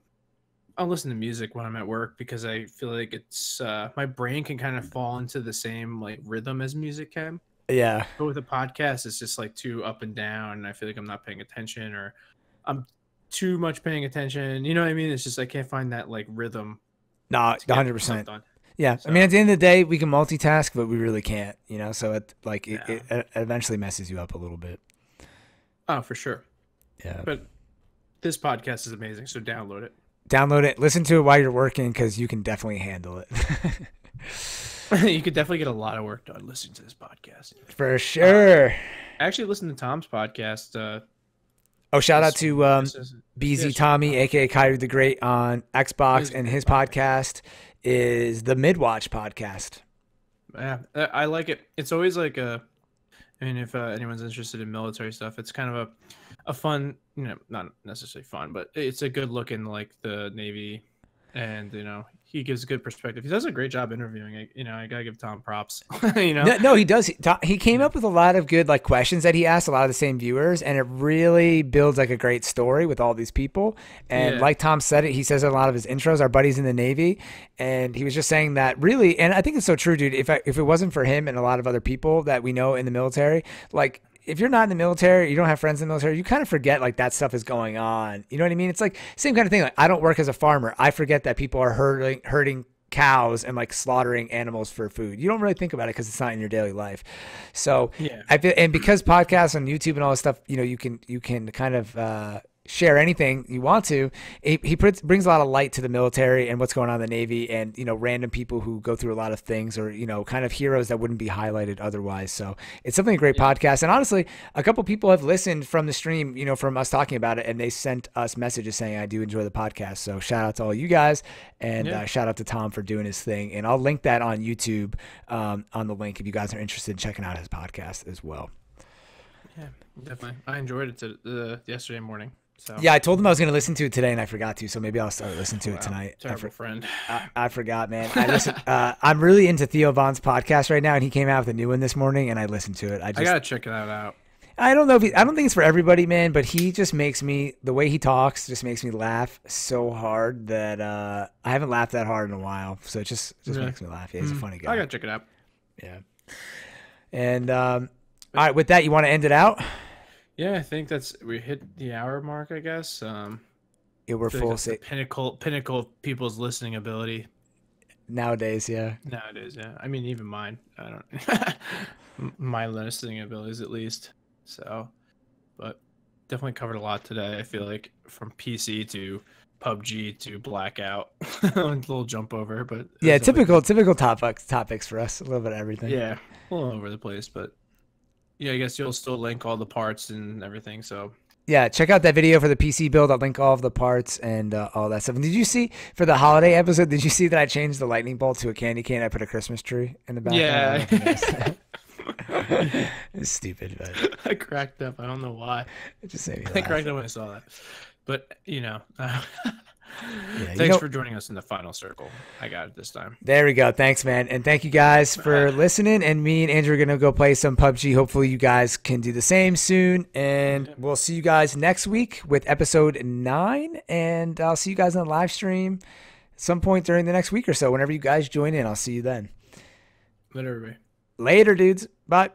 I'll listen to music when I'm at work because I feel like it's my brain can kind of fall into the same like rhythm as music can. Yeah. But with a podcast, it's just like too up and down, and I feel like I'm not paying attention or I'm too much paying attention. You know what I mean? It's just I can't find that like rhythm. Nah, 100%. Yeah, so, I mean, at the end of the day, we can multitask, but we really can't, you know. So it eventually messes you up a little bit. Oh, for sure. Yeah. But this podcast is amazing, so download it. Download it. Listen to it while you're working because you can definitely handle it. You could definitely get a lot of work done listening to this podcast. For sure. I actually listened to Tom's podcast. Shout out to BZ Tommy, a.k.a. Kyrie the Great on Xbox, and his podcast is the Midwatch podcast. Yeah, I like it. It's always like I mean, if anyone's interested in military stuff, it's kind of a fun, you know, not necessarily fun, but it's a good look in like the Navy, and you know, he gives a good perspective. He does a great job interviewing. I gotta give Tom props. You know, no, he does. He came up with a lot of good like questions that he asked a lot of the same viewers, and it really builds like a great story with all these people. And like Tom said it, he says in a lot of his intros, our buddies in the Navy, and he was just saying that really, and I think it's so true, dude. If it wasn't for him and a lot of other people that we know in the military, like. If you're not in the military, you don't have friends in the military, you kind of forget like that stuff is going on. You know what I mean? It's like same kind of thing. Like I don't work as a farmer. I forget that people are herding cows and like slaughtering animals for food. You don't really think about it because it's not in your daily life. So I feel, and because podcasts on YouTube and all this stuff, you know, you can kind of share anything you want to. He brings a lot of light to the military and what's going on in the Navy, and random people who go through a lot of things, or kind of heroes that wouldn't be highlighted otherwise. So it's something a great podcast. And honestly, a couple people have listened from the stream, from us talking about it, and they sent us messages saying I do enjoy the podcast. So shout out to all you guys, and shout out to Tom for doing his thing. And I'll link that on YouTube on the link if you guys are interested in checking out his podcast as well. Yeah, definitely. I enjoyed it yesterday morning. So. Yeah, I told him I was going to listen to it today, and I forgot to. So maybe I'll start listening to it tonight. Terrible friend. I forgot, man. I'm really into Theo Von's podcast right now, and he came out with a new one this morning, and I listened to it. I gotta check that out. I don't know I don't think it's for everybody, man, but he just makes me, the way he talks just makes me laugh so hard that I haven't laughed that hard in a while. So it just makes me laugh. Yeah, he's a funny guy. I gotta check it out. Yeah. And all right, with that, you want to end it out? Yeah, I think we hit the hour mark, I guess. We're full. The pinnacle of people's listening ability. Nowadays, yeah. I mean, even mine. I don't. My listening abilities, at least. So, but definitely covered a lot today. I feel like from PC to PUBG to Blackout, a little jump over, but yeah, typical topics for us. A little bit of everything. Yeah, a little over the place, but. Yeah, I guess you'll still link all the parts and everything. So yeah, check out that video for the PC build. I'll link all of the parts and all that stuff. And did you see for the holiday episode? Did you see that I changed the lightning bolt to a candy cane? I put a Christmas tree in the back. Yeah, it's stupid, but I cracked up. I don't know why. It just made me laugh. I cracked up when I saw that. But Yeah, thanks for joining us in the final circle. I got it this time. There we go. Thanks, man. And thank you guys for listening. And me and Andrew are going to go play some PUBG. Hopefully you guys can do the same soon. And we'll see you guys next week with episode 9. And I'll see you guys on the live stream at some point during the next week or so. Whenever you guys join in, I'll see you then. Later, everybody. Later, dudes. Bye.